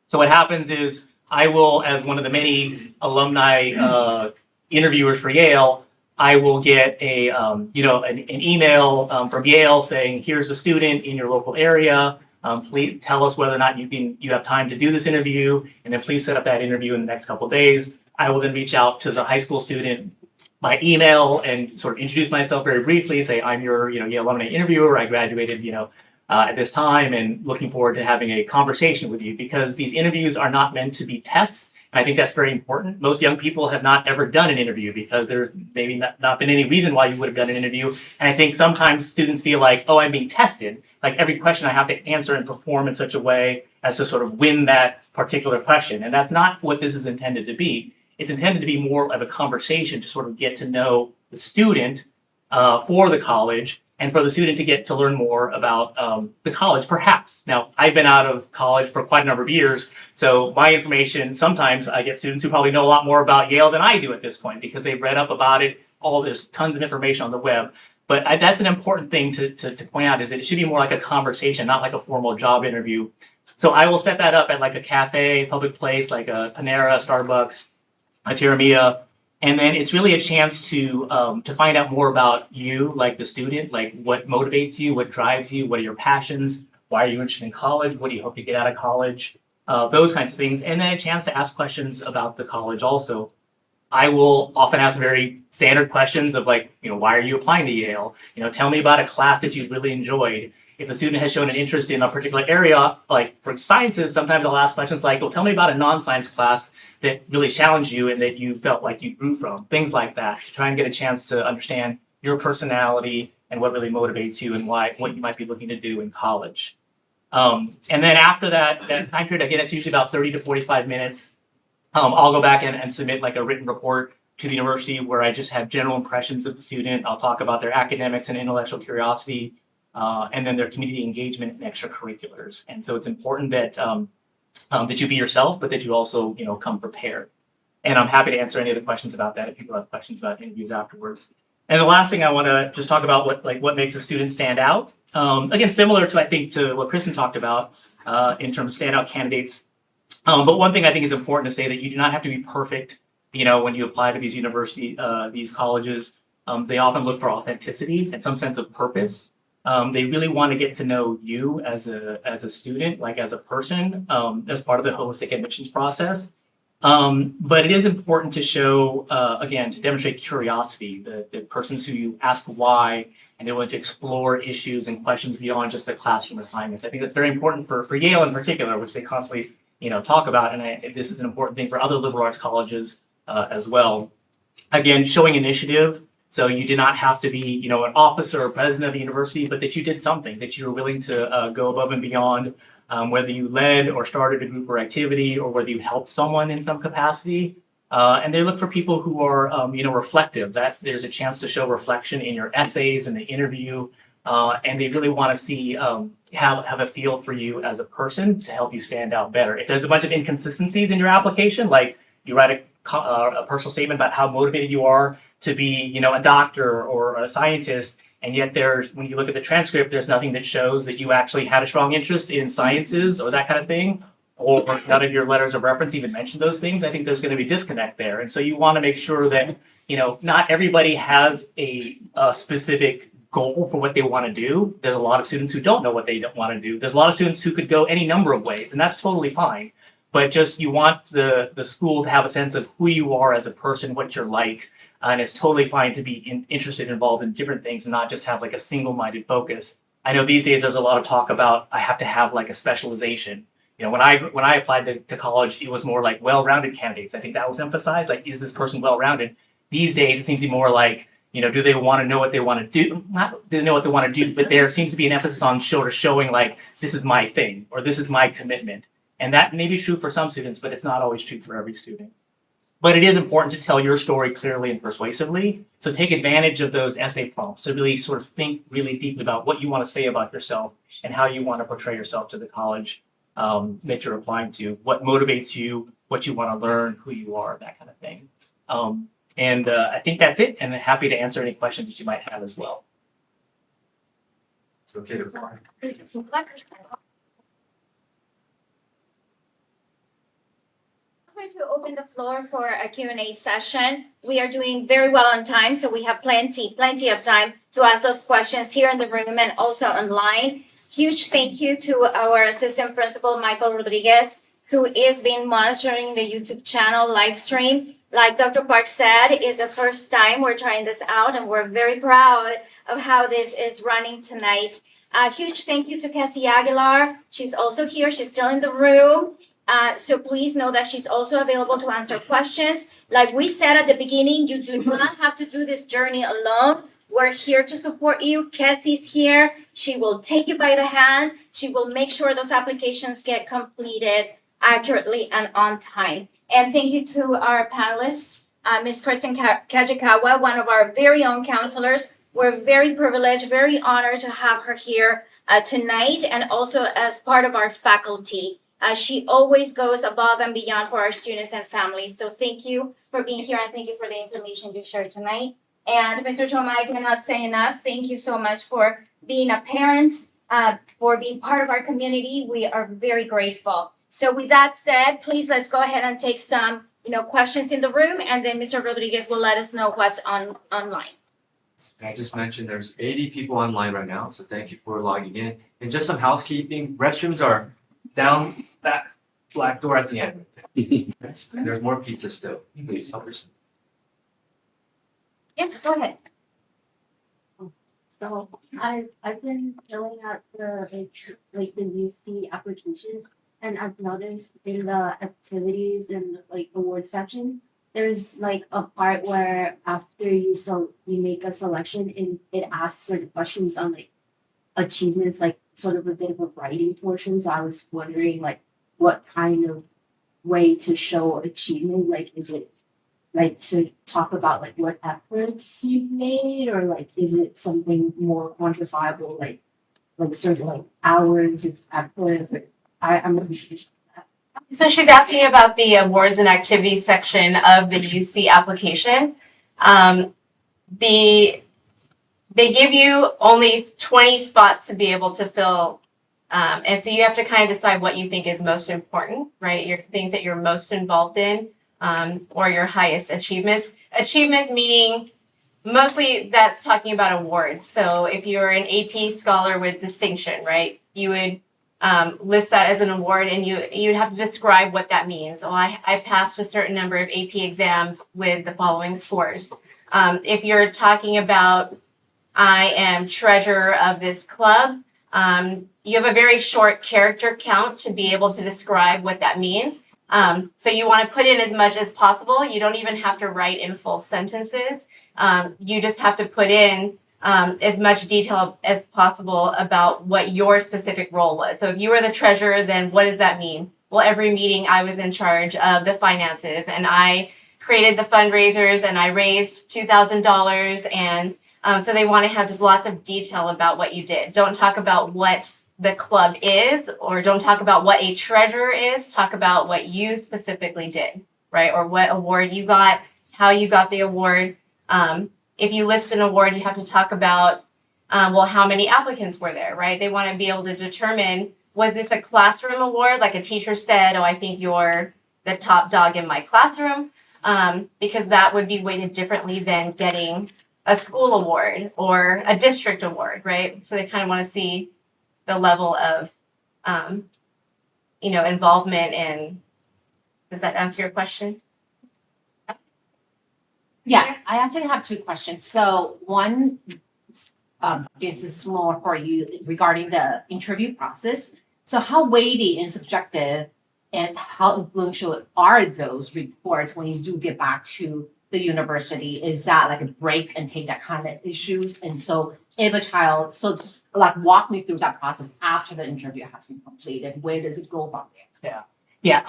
So what happens is I will, as one of the many alumni interviewers for Yale, I will get an email from Yale saying, here's a student in your local area. Please tell us whether or not you have time to do this interview, and then please set up that interview in the next couple of days. I will then reach out to the high school student by email and sort of introduce myself very briefly and say, I'm your Yale alumni interviewer. I graduated at this time and looking forward to having a conversation with you, because these interviews are not meant to be tests. And I think that's very important. Most young people have not ever done an interview because there's maybe not been any reason why you would have done an interview. And I think sometimes students feel like, oh, I'm being tested. Like every question I have to answer and perform in such a way as to sort of win that particular question. And that's not what this is intended to be. It's intended to be more of a conversation to sort of get to know the student for the college, and for the student to get to learn more about the college, perhaps. Now, I've been out of college for quite a number of years, so my information, sometimes I get students who probably know a lot more about Yale than I do at this point because they've read up about it. There's tons of information on the web. But that's an important thing to point out, is that it should be more like a conversation, not like a formal job interview. So I will set that up at like a cafe, public place, like a Panera, Starbucks, a Tiramia. And then it's really a chance to find out more about you, like the student, like what motivates you, what drives you, what are your passions, why are you interested in college, what do you hope to get out of college, those kinds of things. And then a chance to ask questions about the college also. I will often ask very standard questions of like, why are you applying to Yale? Tell me about a class that you've really enjoyed. if a student has shown an interest in a particular area, like for sciences, sometimes I'll ask questions like, well, tell me about a non-science class that really challenged you and that you felt like you grew from, things like that, to try and get a chance to understand your personality and what really motivates you and what you might be looking to do in college. And then after that time period, again, it's usually about 30 to 45 minutes. I'll go back and submit like a written report to the university where I just have general impressions of the student. I'll talk about their academics and intellectual curiosity, and then their community engagement and extracurriculars. And so it's important that that you be yourself, but that you also, come prepared. And I'm happy to answer any of the questions about that if people have questions about interviews afterwards. And the last thing I want to just talk about what makes a student stand out. Again, similar to I think to what Kristen talked about in terms of standout candidates. But one thing I think is important to say that you do not have to be perfect. When you apply to these these colleges, they often look for authenticity and some sense of purpose. They really want to get to know you as a student, like as a person, as part of the holistic admissions process. But it is important to show, again, to demonstrate curiosity, the persons who you ask why, and they're willing to explore issues and questions beyond just the classroom assignments. I think that's very important for Yale in particular, which they constantly, talk about. And this is an important thing for other liberal arts colleges as well. Again, showing initiative. So you did not have to be, an officer or president of the university, but that you did something, that you were willing to go above and beyond, whether you led or started a group or activity, or whether you helped someone in some capacity. And they look for people who are, reflective, that there's a chance to show reflection in your essays and the interview. And they really want to see, have a feel for you as a person to help you stand out better. If there's a bunch of inconsistencies in your application, like you write a personal statement about how motivated you are to be, a doctor or a scientist, and yet when you look at the transcript, there's nothing that shows that you actually had a strong interest in sciences or that kind of thing, or none of your letters of reference even mention those things. I think there's going to be a disconnect there. And so you want to make sure that, not everybody has a specific goal for what they want to do. There's a lot of students who don't know what they want to do. There's a lot of students who could go any number of ways, and that's totally fine. But just you want the school to have a sense of who you are as a person, what you're like. And it's totally fine to be interested, involved in different things and not just have like a single-minded focus. I know these days there's a lot of talk about I have to have like a specialization. When I applied to college, it was more like well-rounded candidates. I think that was emphasized. Like, is this person well-rounded? These days, it seems to be more like, do they want to know what they want to do? Not do they know what they want to do, but there seems to be an emphasis on showing like, this is my thing, or this is my commitment. And that may be true for some students, but it's not always true for every student. But it is important to tell your story clearly and persuasively. So take advantage of those essay prompts to really sort of think really deeply about what you want to say about yourself and how you want to portray yourself to the college that you're applying to, what motivates you, what you want to learn, who you are, that kind of thing. And I think that's it. And I'm happy to answer any questions that you might have as well. It's okay to apply. I'm going to open the floor for a Q&A session. We are doing very well on time, so we have plenty of time to ask those questions here in the room and also online. Huge thank you to our assistant principal, Michael Rodriguez, who is been monitoring the YouTube channel live stream. Like Dr. Park said, it's the first time we're trying this out, and we're very proud of how this is running tonight. A huge thank you to Cassie Aguilar. She's also here. She's still in the room. So please know that she's also available to answer questions. Like we said at the beginning, you do not have to do this journey alone. We're here to support you. Cassie's here. She will take you by the hand. She will make sure those applications get completed accurately and on time. And thank you to our panelists, Ms. Kristen Kajikawa, one of our very own counselors. We're very privileged, very honored to have her here tonight, and also as part of our faculty. She always goes above and beyond for our students and families. So thank you for being here, and thank you for the information you shared tonight. And Mr. Choma, I cannot say enough. Thank you so much for being a parent, for being part of our community. We are very grateful. So with that said, please let's go ahead and take some questions in the room, and then Mr. Rodriguez will let us know what's online. I just mentioned there's 80 people online right now, so thank you for logging in. And just some housekeeping, restrooms are down that black door at the end. And there's more pizza still. Please help yourself. Yes, go ahead. So I've been filling out like the UC applications, and I've noticed in the activities and like award section, there's like a part where after you make a selection and it asks certain questions on like achievements, like sort of a bit of a writing portion. So I was wondering like what kind of way to show achievement, like is it like to talk about like what efforts you've made, or like is it something more quantifiable, like certain like hours of effort? I'm not sure. So she's asking about the awards and activities section of the UC application. They give you only 20 spots to be able to fill. And so you have to kind of decide what you think is most important, right? Your things that you're most involved in, or your highest achievements. Achievements meaning mostly that's talking about awards. So if you're an AP scholar with distinction, right, you would list that as an award, and you'd have to describe what that means. Well, I passed a certain number of AP exams with the following scores. If you're talking about I am treasurer of this club, you have a very short character count to be able to describe what that means. So you want to put in as much as possible. You don't even have to write in full sentences. You just have to put in as much detail as possible about what your specific role was. So if you were the treasurer, then what does that mean? Well, every meeting I was in charge of the finances, and I created the fundraisers, and I raised $2,000. And so they want to have just lots of detail about what you did. Don't talk about what the club is, or don't talk about what a treasurer is. Talk about what you specifically did, right? Or what award you got, how you got the award. If you list an award, you have to talk about, well, how many applicants were there, right? They want to be able to determine, was this a classroom award? Like a teacher said, oh, I think you're the top dog in my classroom, because that would be weighted differently than getting a school award or a district award, right? So they kind of want to see the level of, involvement in. Does that answer your question? Yeah, I actually have two questions. So one, this is more for you regarding the interview process. So how weighty and subjective and how influential are those reports when you do get back to the university? Is that like a break and take that kind of issues? And so if a child, so just like walk me through that process after the interview has been completed, where does it go from there? Yeah,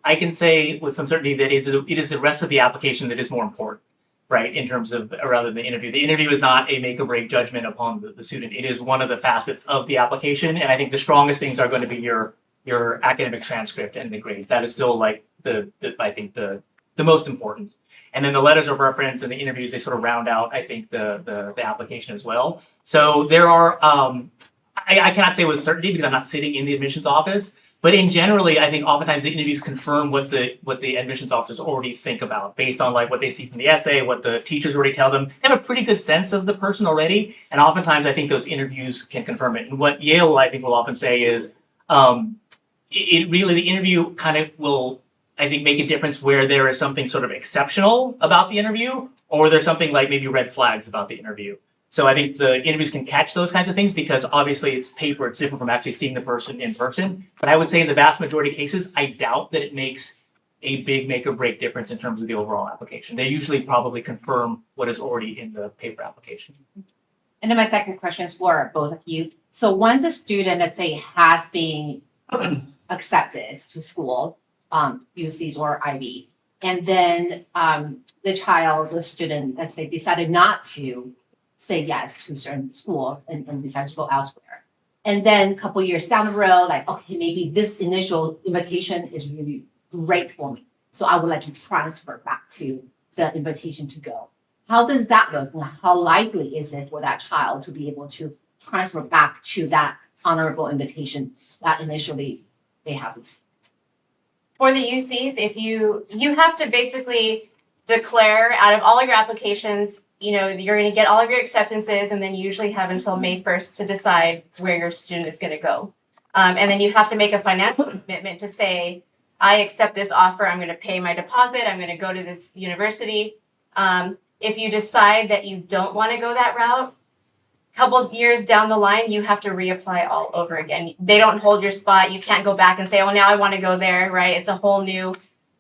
I can say with some certainty that it is the rest of the application that is more important, right? In terms of rather than the interview. The interview is not a make or break judgment upon the student. It is one of the facets of the application. And I think the strongest things are going to be your academic transcript and the grades. That is still like the most important. And then the letters of reference and the interviews, they sort of round out, I think, the application as well. So there are, I cannot say with certainty because I'm not sitting in the admissions office, but in generally, I think oftentimes the interviews confirm what the admissions officers already think about based on like what they see from the essay, what the teachers already tell them. They have a pretty good sense of the person already. And oftentimes I think those interviews can confirm it. And what Yale, I think, will often say is, it really, the interview kind of will, I think, make a difference where there is something sort of exceptional about the interview, or there's something like maybe red flags about the interview. So I think the interviews can catch those kinds of things because obviously it's paper, it's different from actually seeing the person in person. But I would say in the vast majority of cases, I doubt that it makes a big make or break difference in terms of the overall application. They usually probably confirm what is already in the paper application. And then my second question is for both of you. So once a student, let's say, has been accepted to school, UCs or IB, and then the child, the student, let's say, decided not to say yes to certain schools and decided to go elsewhere. And then a couple years down the road, like, okay, maybe this initial invitation is really great for me. So I would like to transfer back to the invitation to go. How does that look? And how likely is it for that child to be able to transfer back to that honorable invitation that initially they have received? For the UCs, if you have to basically declare out of all of your applications, you're going to get all of your acceptances, and then you usually have until May 1st to decide where your student is going to go. And then you have to make a financial commitment to say, I accept this offer, I'm going to pay my deposit, I'm going to go to this university. If you decide that you don't want to go that route, couple years down the line, you have to reapply all over again. They don't hold your spot. You can't go back and say, oh, now I want to go there, right? It's a whole new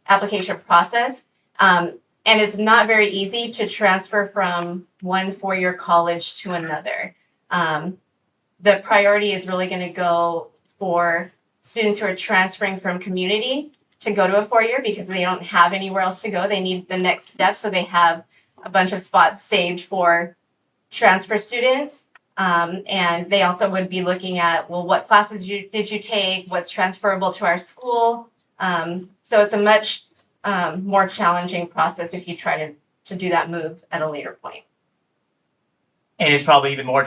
application process. And it's not very easy to transfer from one four-year college to another. The priority is really going to go for students who are transferring from community to go to a four-year because they don't have anywhere else to go. They need the next step, so they have a bunch of spots saved for transfer students. And they also would be looking at, well, what classes did you take? What's transferable to our school? So it's a much more challenging process if you try to do that move at a later point. And it's probably even more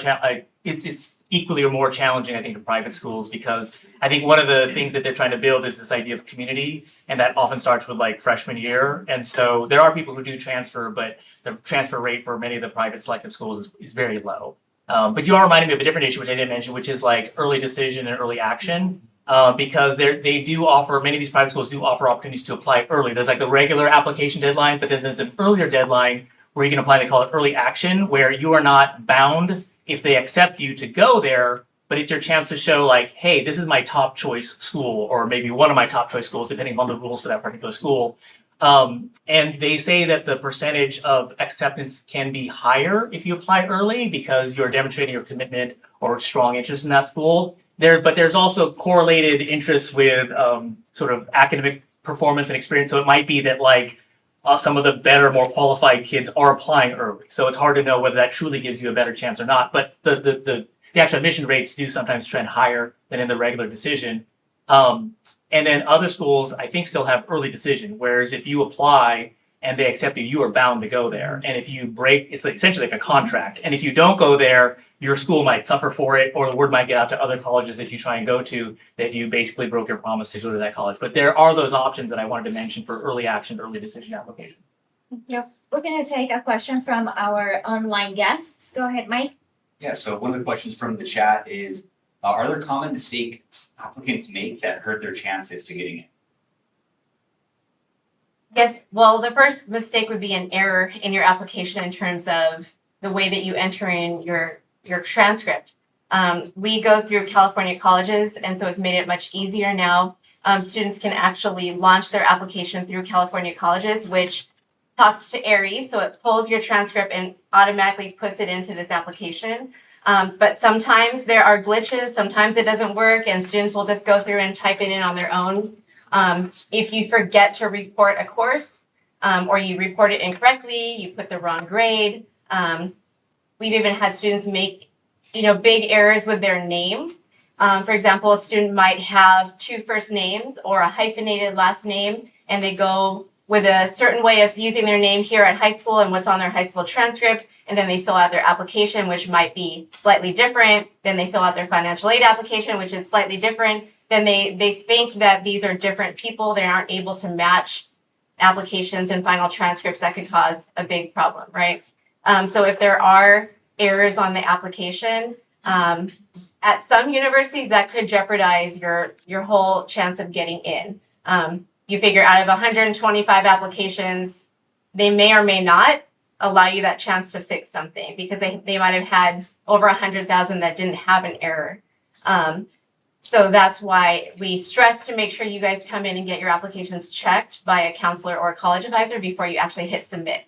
it's equally or more challenging, I think, in private schools, because I think one of the things that they're trying to build is this idea of community, and that often starts with like freshman year. And so there are people who do transfer, but the transfer rate for many of the private selective schools is very low. But you are reminding me of a different issue, which I didn't mention, which is like early decision and early action. Because they do offer, many of these private schools do offer opportunities to apply early. There's like the regular application deadline, but then there's an earlier deadline where you can apply. They call it early action, where you are not bound if they accept you to go there, but it's your chance to show like, hey, this is my top choice school, or maybe one of my top choice schools, depending on the rules for that particular school. And they say that the percentage of acceptance can be higher if you apply early because you're demonstrating your commitment or strong interest in that school. But there's also correlated interests with sort of academic performance and experience. So it might be that like some of the better, more qualified kids are applying early. So it's hard to know whether that truly gives you a better chance or not. But the actual admission rates do sometimes trend higher than in the regular decision. And then other schools, I think, still have early decision. Whereas if you apply and they accept you, you are bound to go there. And if you break, it's essentially like a contract. And if you don't go there, your school might suffer for it, or the word might get out to other colleges that you try and go to that you basically broke your promise to go to that college. But there are those options that I wanted to mention for early action, early decision application. Yeah, we're gonna take a question from our online guests. Go ahead, Mike. Yeah, so one of the questions from the chat is, are there common mistakes applicants make that hurt their chances to getting in? Yes, well, the first mistake would be an error in your application in terms of the way that you enter in your transcript. We go through California colleges, and so it's made it much easier now. Students can actually launch their application through California colleges, which talks to Aerie, so it pulls your transcript and automatically puts it into this application. But sometimes there are glitches, sometimes it doesn't work, and students will just go through and type it in on their own. If you forget to report a course, or you report it incorrectly, you put the wrong grade. We've even had students make, big errors with their name. For example, a student might have two first names or a hyphenated last name, and they go with a certain way of using their name here at high school and what's on their high school transcript, and then they fill out their application, which might be slightly different. Then they fill out their financial aid application, which is slightly different. Then they think that these are different people. They aren't able to match applications and final transcripts. That could cause a big problem, right? So if there are errors on the application, at some universities that could jeopardize your whole chance of getting in. You figure out of 125 applications, they may or may not allow you that chance to fix something because they might have had over 100,000 that didn't have an error. So that's why we stress to make sure you guys come in and get your applications checked by a counselor or a college advisor before you actually hit submit.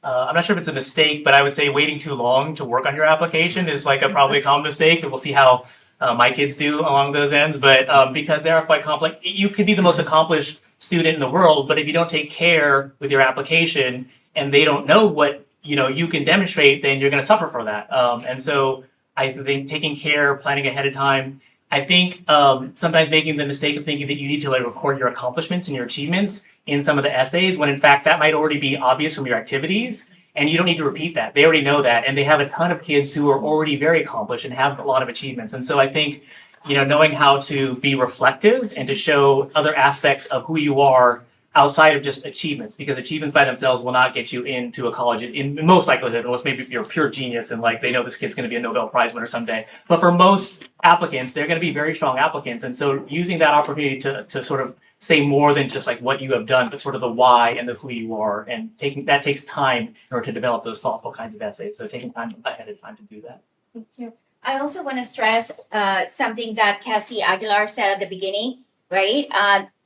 I'm not sure if it's a mistake, but I would say waiting too long to work on your application is like probably a common mistake, and we'll see how my kids do along those ends. But because they are quite complex, you could be the most accomplished student in the world, but if you don't take care with your application and they don't know what you can demonstrate, then you're going to suffer for that. And so I think taking care, planning ahead of time. I think sometimes making the mistake of thinking that you need to like record your accomplishments and your achievements in some of the essays, when in fact that might already be obvious from your activities, and you don't need to repeat that. They already know that, and they have a ton of kids who are already very accomplished and have a lot of achievements. And so I think knowing how to be reflective and to show other aspects of who you are outside of just achievements, because achievements by themselves will not get you into a college in most likelihood, unless maybe you're a pure genius and like they know this kid's going to be a Nobel Prize winner someday. But for most applicants, they're going to be very strong applicants. And so using that opportunity to sort of say more than just like what you have done, but sort of the why and the who you are. And that takes time in order to develop those thoughtful kinds of essays. So taking time ahead of time to do that. Thank you. I also want to stress something that Cassie Aguilar said at the beginning, right?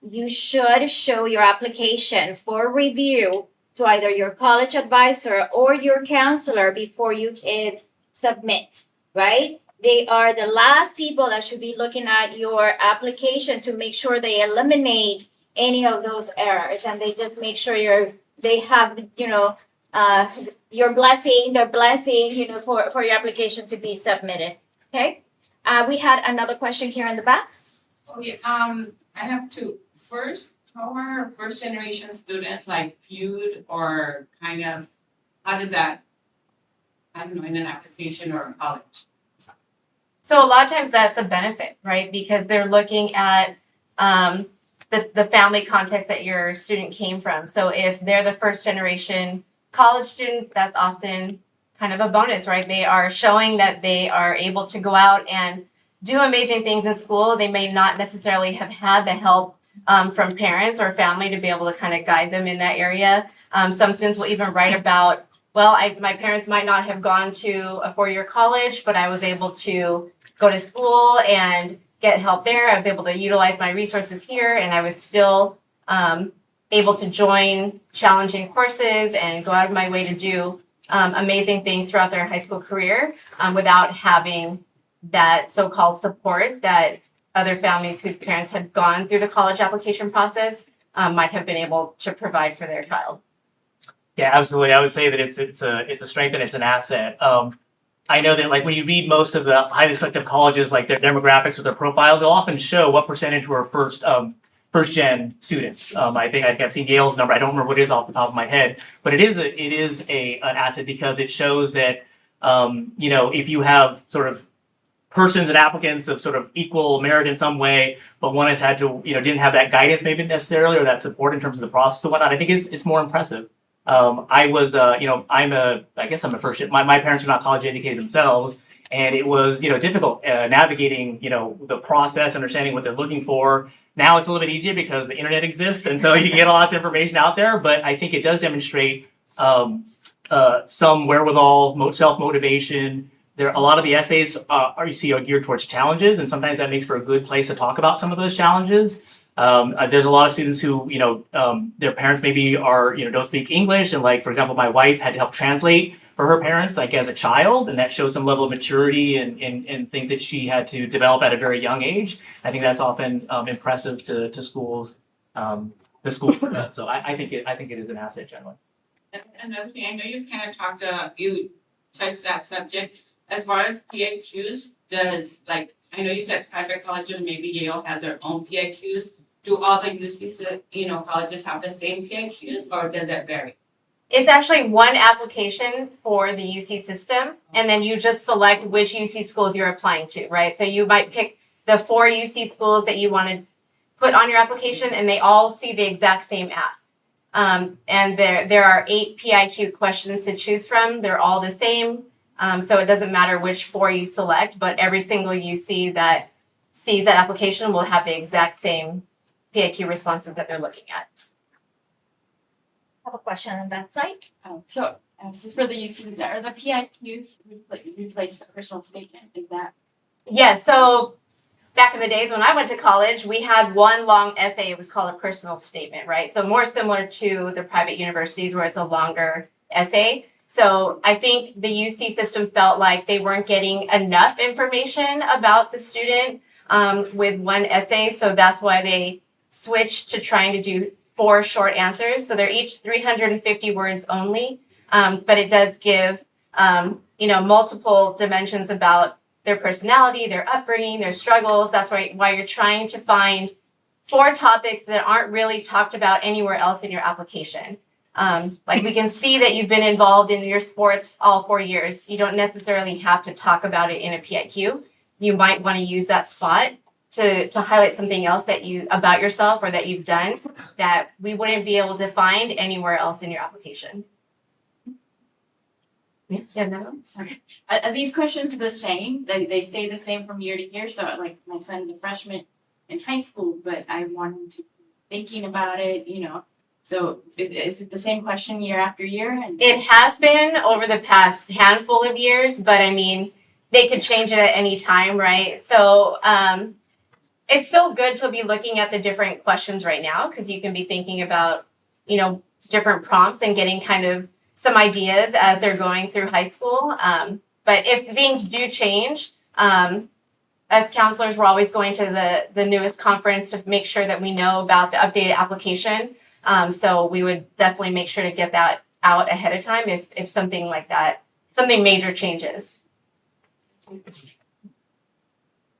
You should show your application for review to either your college advisor or your counselor before you hit submit, right? They are the last people that should be looking at your application to make sure they eliminate any of those errors, and they just make sure they have, your blessing, their blessing, for your application to be submitted. Okay. We had another question here in the back. Oh, yeah, I have two. First, how are first generation students like viewed or kind of, how does that, I don't know, in an application or in college? So a lot of times that's a benefit, right? Because they're looking at the family context that your student came from. So if they're the first generation college student, that's often kind of a bonus, right? They are showing that they are able to go out and do amazing things in school. They may not necessarily have had the help from parents or family to be able to kind of guide them in that area. Some students will even write about, well, my parents might not have gone to a four-year college, but I was able to go to school and get help there. I was able to utilize my resources here, and I was still able to join challenging courses and go out of my way to do amazing things throughout their high school career without having that so-called support that other families whose parents had gone through the college application process might have been able to provide for their child. Yeah, absolutely. I would say that it's a strength and it's an asset. I know that like when you read most of the highly selective colleges, like their demographics or their profiles, they'll often show what percentage were first gen students. I think I've seen Yale's number. I don't remember what it is off the top of my head, but it is an asset because it shows that if you have sort of persons and applicants of sort of equal merit in some way, but one has had to didn't have that guidance maybe necessarily or that support in terms of the process and whatnot. I think it's more impressive. I was I guess I'm a first. My parents are not college educated themselves, and it was difficult navigating the process, understanding what they're looking for. Now it's a little bit easier because the internet exists, and so you can get lots of information out there. But I think it does demonstrate some wherewithal, self motivation. A lot of the essays are geared towards challenges, and sometimes that makes for a good place to talk about some of those challenges. There's a lot of students who, their parents maybe are, don't speak English. And like, for example, my wife had to help translate for her parents, like as a child. And that shows some level of maturity and things that she had to develop at a very young age. I think that's often impressive to schools, So I think it is an asset generally. Another thing, I know you kind of you touched that subject. As far as PIQs, I know you said private colleges, maybe Yale has their own PIQs. Do all the UC colleges have the same PIQs, or does that vary? It's actually one application for the UC system, and then you just select which UC schools you're applying to, right? So you might pick the 4 UC schools that you want to put on your application, and they all see the exact same app. And there are 8 PIQ questions to choose from. They're all the same. So it doesn't matter which 4 you select, but every single UC that sees that application will have the exact same PIQ responses that they're looking at. I have a question on that side. So this is for the UCs. Are the PIQs replace the personal statement? Is that? Yeah, so back in the days when I went to college, we had one long essay. It was called a personal statement, right? So more similar to the private universities where it's a longer essay. So I think the UC system felt like they weren't getting enough information about the student with one essay. So that's why they switched to trying to do 4 short answers. So they're each 350 words only, but it does give, multiple dimensions about their personality, their upbringing, their struggles. That's why you're trying to find 4 topics that aren't really talked about anywhere else in your application. Like we can see that you've been involved in your sports all 4 years. You don't necessarily have to talk about it in a PIQ. You might want to use that spot to highlight something else about yourself or that you've done that we wouldn't be able to find anywhere else in your application. Yes, yeah, no, sorry. Are these questions the same? They stay the same from year to year? So like my son's a freshman in high school, but I want him to be thinking about it, So is it the same question year after year? And It has been over the past handful of years, but I mean, they could change it at any time, right? So it's still good to be looking at the different questions right now because you can be thinking about, different prompts and getting kind of some ideas as they're going through high school. But if things do change, as counselors, we're always going to the newest conference to make sure that we know about the updated application. So we would definitely make sure to get that out ahead of time if something like that, something major changes.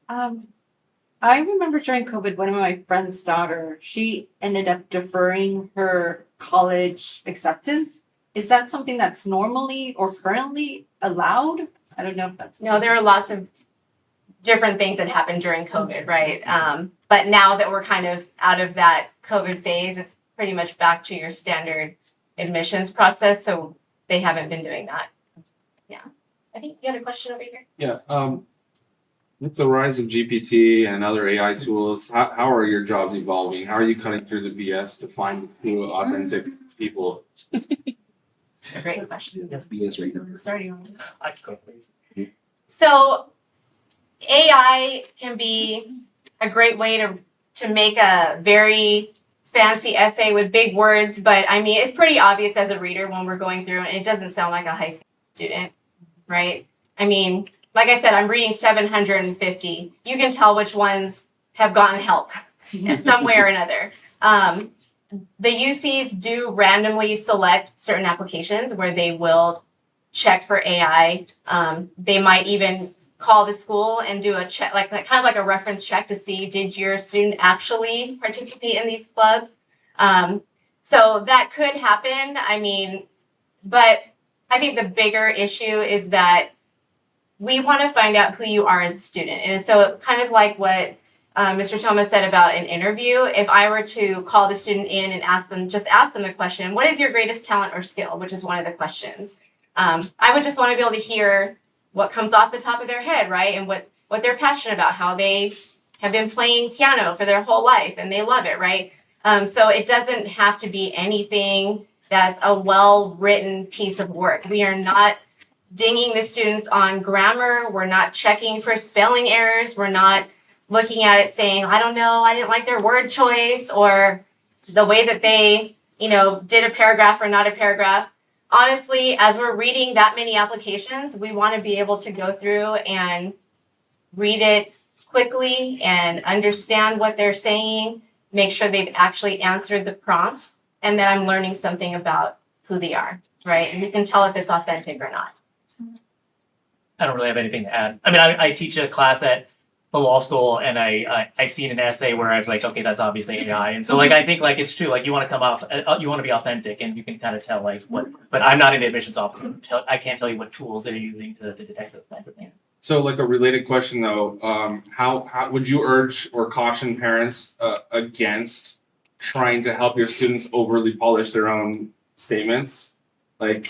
I remember during COVID, one of my friend's daughter, she ended up deferring her college acceptance. Is that something that's normally or currently allowed? I don't know if that's. No, there are lots of different things that happened during COVID, right? But now that we're kind of out of that COVID phase, it's pretty much back to your standard admissions process. So they haven't been doing that. Yeah. I think you had a question over here. Yeah. With the rise of GPT and other AI tools, how are your jobs evolving? How are you cutting through the BS to find true, authentic people? Great question. Yes, BS right now. Starting on. I could go, please. So AI can be a great way to make a very fancy essay with big words, but I mean, it's pretty obvious as a reader when we're going through and it doesn't sound like a high school student, right? I mean, like I said, I'm reading 750. You can tell which ones have gotten help in some way or another. The UCs do randomly select certain applications where they will check for AI. They might even call the school and do a check, like kind of like a reference check to see, did your student actually participate in these clubs? So that could happen. I mean, but I think the bigger issue is that we want to find out who you are as a student. And so kind of like what Mr. Thomas said about an interview, if I were to call the student in and ask them the question, what is your greatest talent or skill, which is one of the questions. I would just want to be able to hear what comes off the top of their head, right? And what they're passionate about, how they have been playing piano for their whole life and they love it, right? So it doesn't have to be anything that's a well-written piece of work. We are not dinging the students on grammar. We're not checking for spelling errors. We're not looking at it saying, I don't know, I didn't like their word choice or the way that they, did a paragraph or not a paragraph. Honestly, as we're reading that many applications, we want to be able to go through and read it quickly and understand what they're saying, make sure they've actually answered the prompt, and that I'm learning something about who they are, right? And you can tell if it's authentic or not. I don't really have anything to add. I mean, I teach a class at the law school, and I've seen an essay where I was like, okay, that's obviously AI, and so I think it's true. You want to come off, you want to be authentic, and you can kind of tell what. But I'm not in the admissions office. I can't tell you what tools they're using to detect those kinds of things. So, a related question though, how would you urge or caution parents against trying to help your students overly polish their own statements? We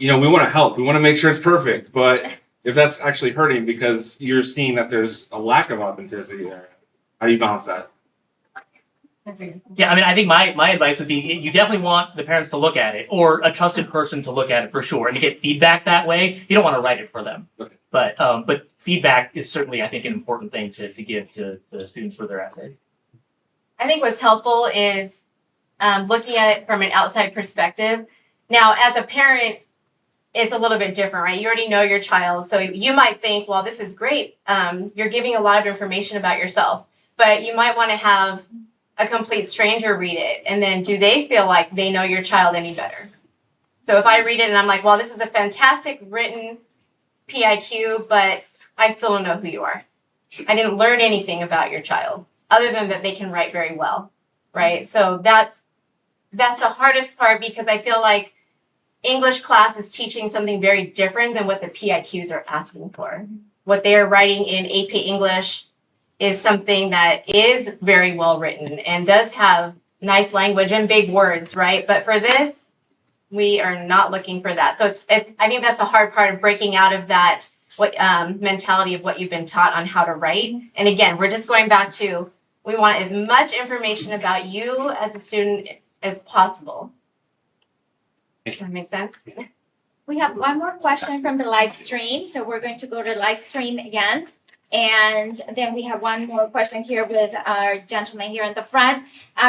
want to help. We want to make sure it's perfect, but if that's actually hurting because you're seeing that there's a lack of authenticity there, how do you balance that? Yeah, I mean, I think my advice would be you definitely want the parents to look at it or a trusted person to look at it for sure and to get feedback that way. You don't want to write it for them. Okay. But feedback is certainly, I think, an important thing to give to students for their essays. I think what's helpful is looking at it from an outside perspective. Now, as a parent, it's a little bit different, right? You already know your child. So you might think, well, this is great. You're giving a lot of information about yourself, but you might want to have a complete stranger read it. And then do they feel like they know your child any better? So if I read it and I'm like, well, this is a fantastic written PIQ, but I still don't know who you are. I didn't learn anything about your child other than that they can write very well, right? So that's the hardest part because I feel like English class is teaching something very different than what the PIQs are asking for. What they are writing in AP English is something that is very well written and does have nice language and big words, right? But for this, we are not looking for that. So it's I think that's the hard part of breaking out of that mentality of what you've been taught on how to write. And again, we're just going back to We want as much information about you as a student as possible. Does that make sense? We have one more question from the live stream, so we're going to go to live stream again. And then we have one more question here with our gentleman here in the front.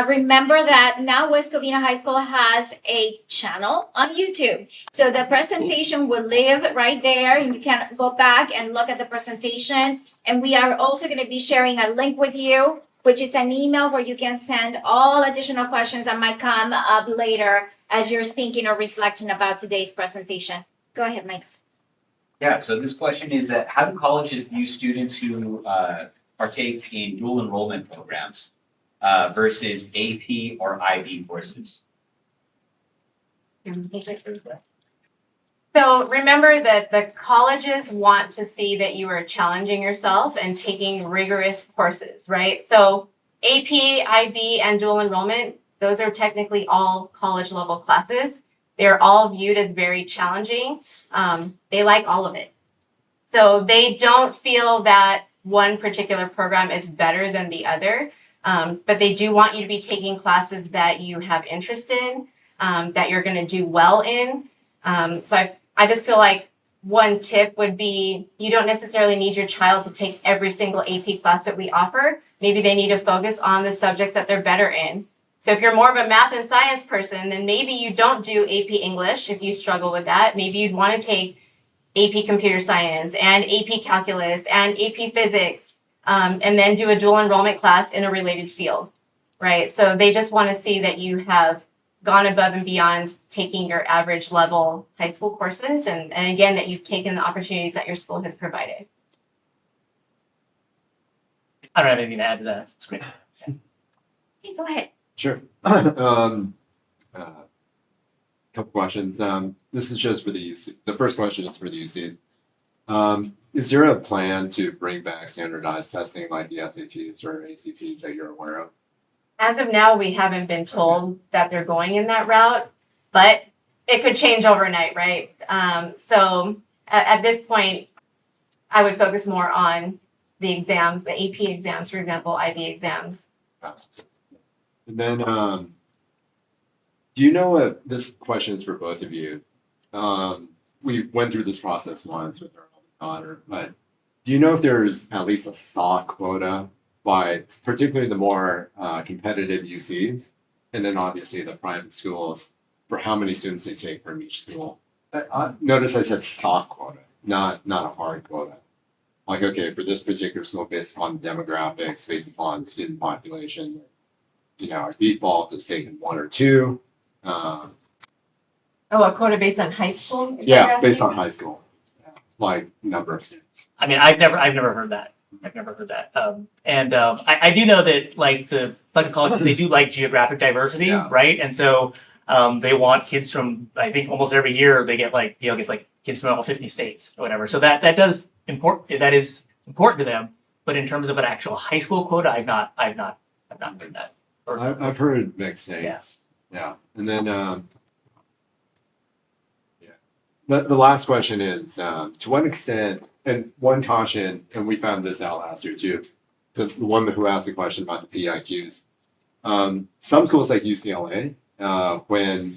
Remember that now West Covina High School has a channel on YouTube. So the presentation will live right there, and you can go back and look at the presentation. And we are also going to be sharing a link with you, which is an email where you can send all additional questions that might come up later as you're thinking or reflecting about today's presentation. Go ahead, Mike. Yeah, so this question is that how do colleges view students who partake in dual enrollment programs versus AP or IB courses? So remember that the colleges want to see that you are challenging yourself and taking rigorous courses, right? So AP, IB, and dual enrollment, those are technically all college level classes. They're all viewed as very challenging. They like all of it. So they don't feel that one particular program is better than the other, but they do want you to be taking classes that you have interest in, that you're going to do well in. So I just feel like one tip would be you don't necessarily need your child to take every single AP class that we offer. Maybe they need to focus on the subjects that they're better in. So if you're more of a math and science person, then maybe you don't do AP English if you struggle with that. Maybe you'd want to take AP Computer Science and AP Calculus and AP Physics, and then do a dual enrollment class in a related field, right? So they just want to see that you have gone above and beyond taking your average level high school courses, and again, that you've taken the opportunities that your school has provided. I don't have anything to add to that. It's great. Hey, go ahead. Sure. Couple questions. This is just for the UC. The first question is for the UC. Is there a plan to bring back standardized testing like the SATs or ACTs that you're aware of? As of now, we haven't been told that they're going in that route, but it could change overnight, right? So at this point, I would focus more on the exams, the AP exams, for example, IB exams. And then, do you know what, this question is for both of you. We went through this process once with our daughter, but do you know if there's at least a soft quota by particularly the more competitive UCs, and then obviously the private schools, for how many students they take from each school? Notice I said soft quota, not a hard quota. Like, okay, for this particular school, based upon demographics, based upon student population, you know, our default is taking one or two. Oh, a quota based on high school? Yeah, based on high school, yeah, like number of students. I mean, I've never heard that. I do know that like the college, they do like geographic diversity, Yeah. right? And so they want kids from, I think almost every year they get like, gets like kids from all 50 states or whatever. So that is important to them. But in terms of an actual high school quota, I've not heard that. I've heard mixed things. Yeah. And then, But the last question is, to what extent, and one caution, and we found this out last year too, the one who asked the question about the PIQs. Some schools like UCLA,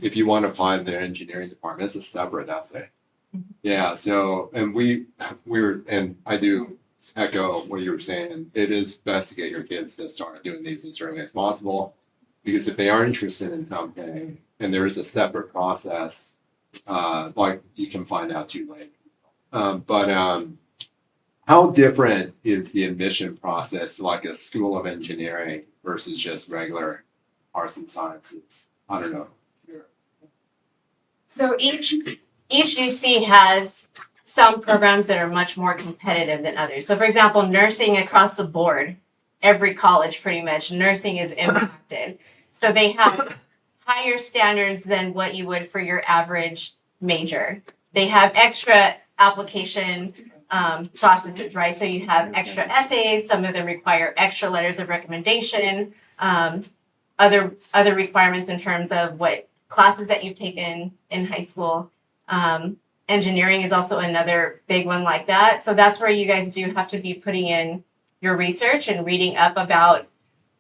if you want to apply to their engineering department, it's a separate essay. Yeah, so, and and I do echo what you were saying. It is best to get your kids to start doing these as early as possible, because if they are interested in something and there is a separate process, like you can find out too late. How different is the admission process like a school of engineering versus just regular arts and sciences? I don't know. So each UC has some programs that are much more competitive than others. So for example, nursing across the board, every college pretty much, nursing is impacted. So they have higher standards than what you would for your average major. They have extra application processes, right? So you have extra essays, some of them require extra letters of recommendation, other requirements in terms of what classes that you've taken in high school. Engineering is also another big one like that. So that's where you guys do have to be putting in your research and reading up about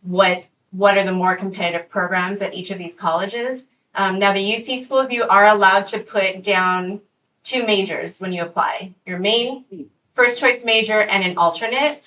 what are the more competitive programs at each of these colleges. Now the UC schools, you are allowed to put down 2 majors when you apply, your main first choice major and an alternate.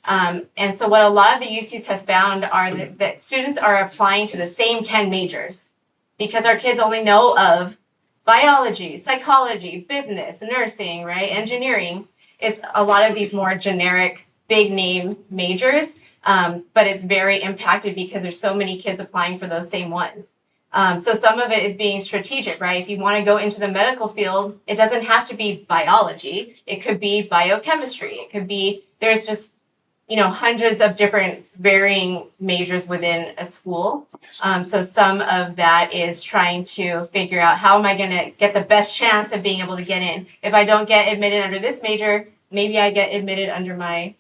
And so what a lot of the UCs have found are that students are applying to the same 10 majors because our kids only know of biology, psychology, business, nursing, right, engineering. It's a lot of these more generic, big name majors, but it's very impacted because there's so many kids applying for those same ones. So some of it is being strategic, right? If you want to go into the medical field, it doesn't have to be biology. It could be biochemistry. It could be, there's just, hundreds of different varying majors within a school. So some of that is trying to figure out how am I going to get the best chance of being able to get in. If I don't get admitted under this major, maybe I get admitted under my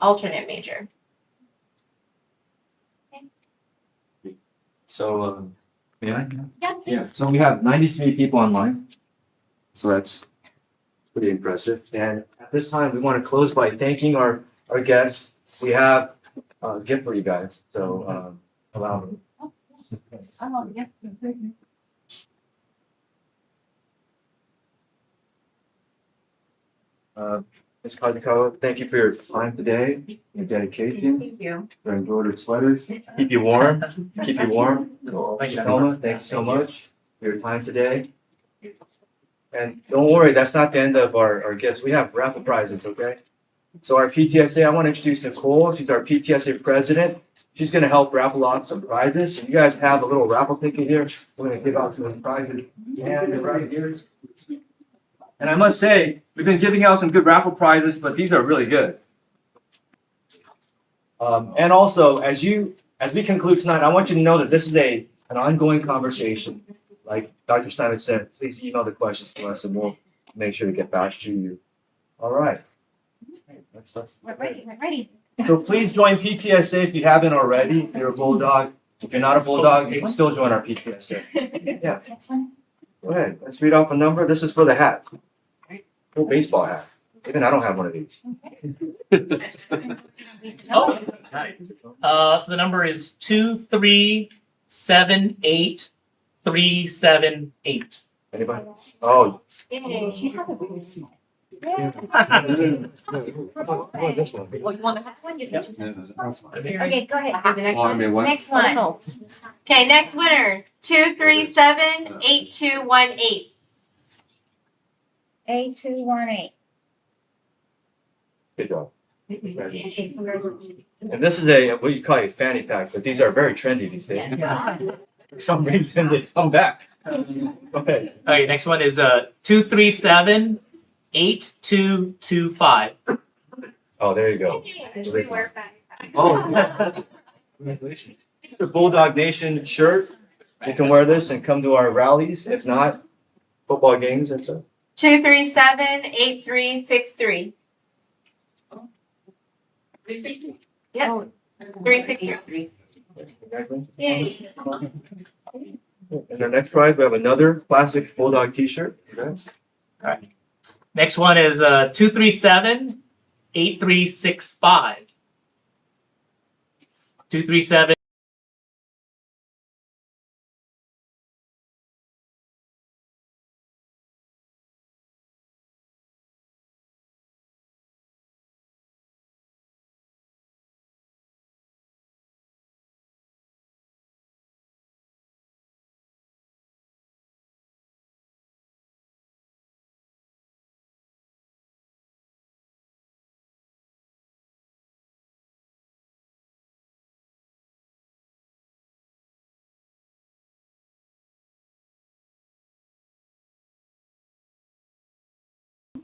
alternate major. So, may I? Yeah, Yeah, so we have 93 people online. So that's pretty impressive. And at this time, we want to close by thanking our guests. We have a gift for you guys, so allow me. Oh, yeah. Ms. Kajikawa, thank you for your time today, your dedication, Thank you. your embroidered sweaters. Keep you warm, keep you warm. Thank you. Toma, thank you so much for your time today. And don't worry, that's not the end of our gifts. We have raffle prizes, okay? So our PTSA, I want to introduce Nicole. She's our PTSA president. She's going to help raffle off some prizes. So you guys have a little raffle ticket here. We're going to give out some prizes. Yeah, they're right here. And I must say, we've been giving out some good raffle prizes, but these are really good. And also, as we conclude tonight, I want you to know that this is an ongoing conversation. Like Dr. Steinman said, please email the questions to us and we'll make sure to get back to you. All right. We're ready. So please join PTSA if you haven't already. If you're a Bulldog. If you're not a Bulldog, you can still join our PTSA. Yeah. Go ahead. Let's read off a number. This is for the hat. Cool baseball hat. Even I don't have one of these. Oh, right. So the number is 2378378. Anybody? Oh. She has a really small. This one. Well, you want the next one? You can choose. Okay, go ahead. The next one. Next one. Okay, next winner, 2378218. 8218. Good job. And this is what you call a fanny pack, but these are very trendy these days. For some reason, they come back. Okay. Okay, next one is 2378225. Oh, there you go. We wear back. Oh. Congratulations. It's a Bulldog Nation shirt. You can wear this and come to our rallies. If not, football games and stuff. 2378363. Yep. 363. Yay. And our next prize, we have another classic Bulldog T-shirt. Next one is 2378365. 237.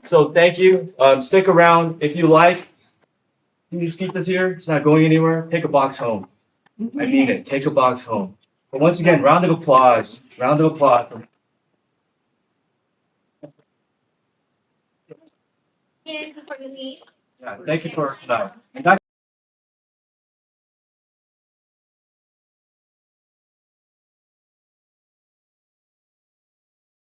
So thank you. Stick around if you like. These pizzas here, it's not going anywhere. Take a box home. I mean it. Take a box home. But once again, round of applause. Round of applause. Before you leave. Yeah, thank you for tonight. And Dr.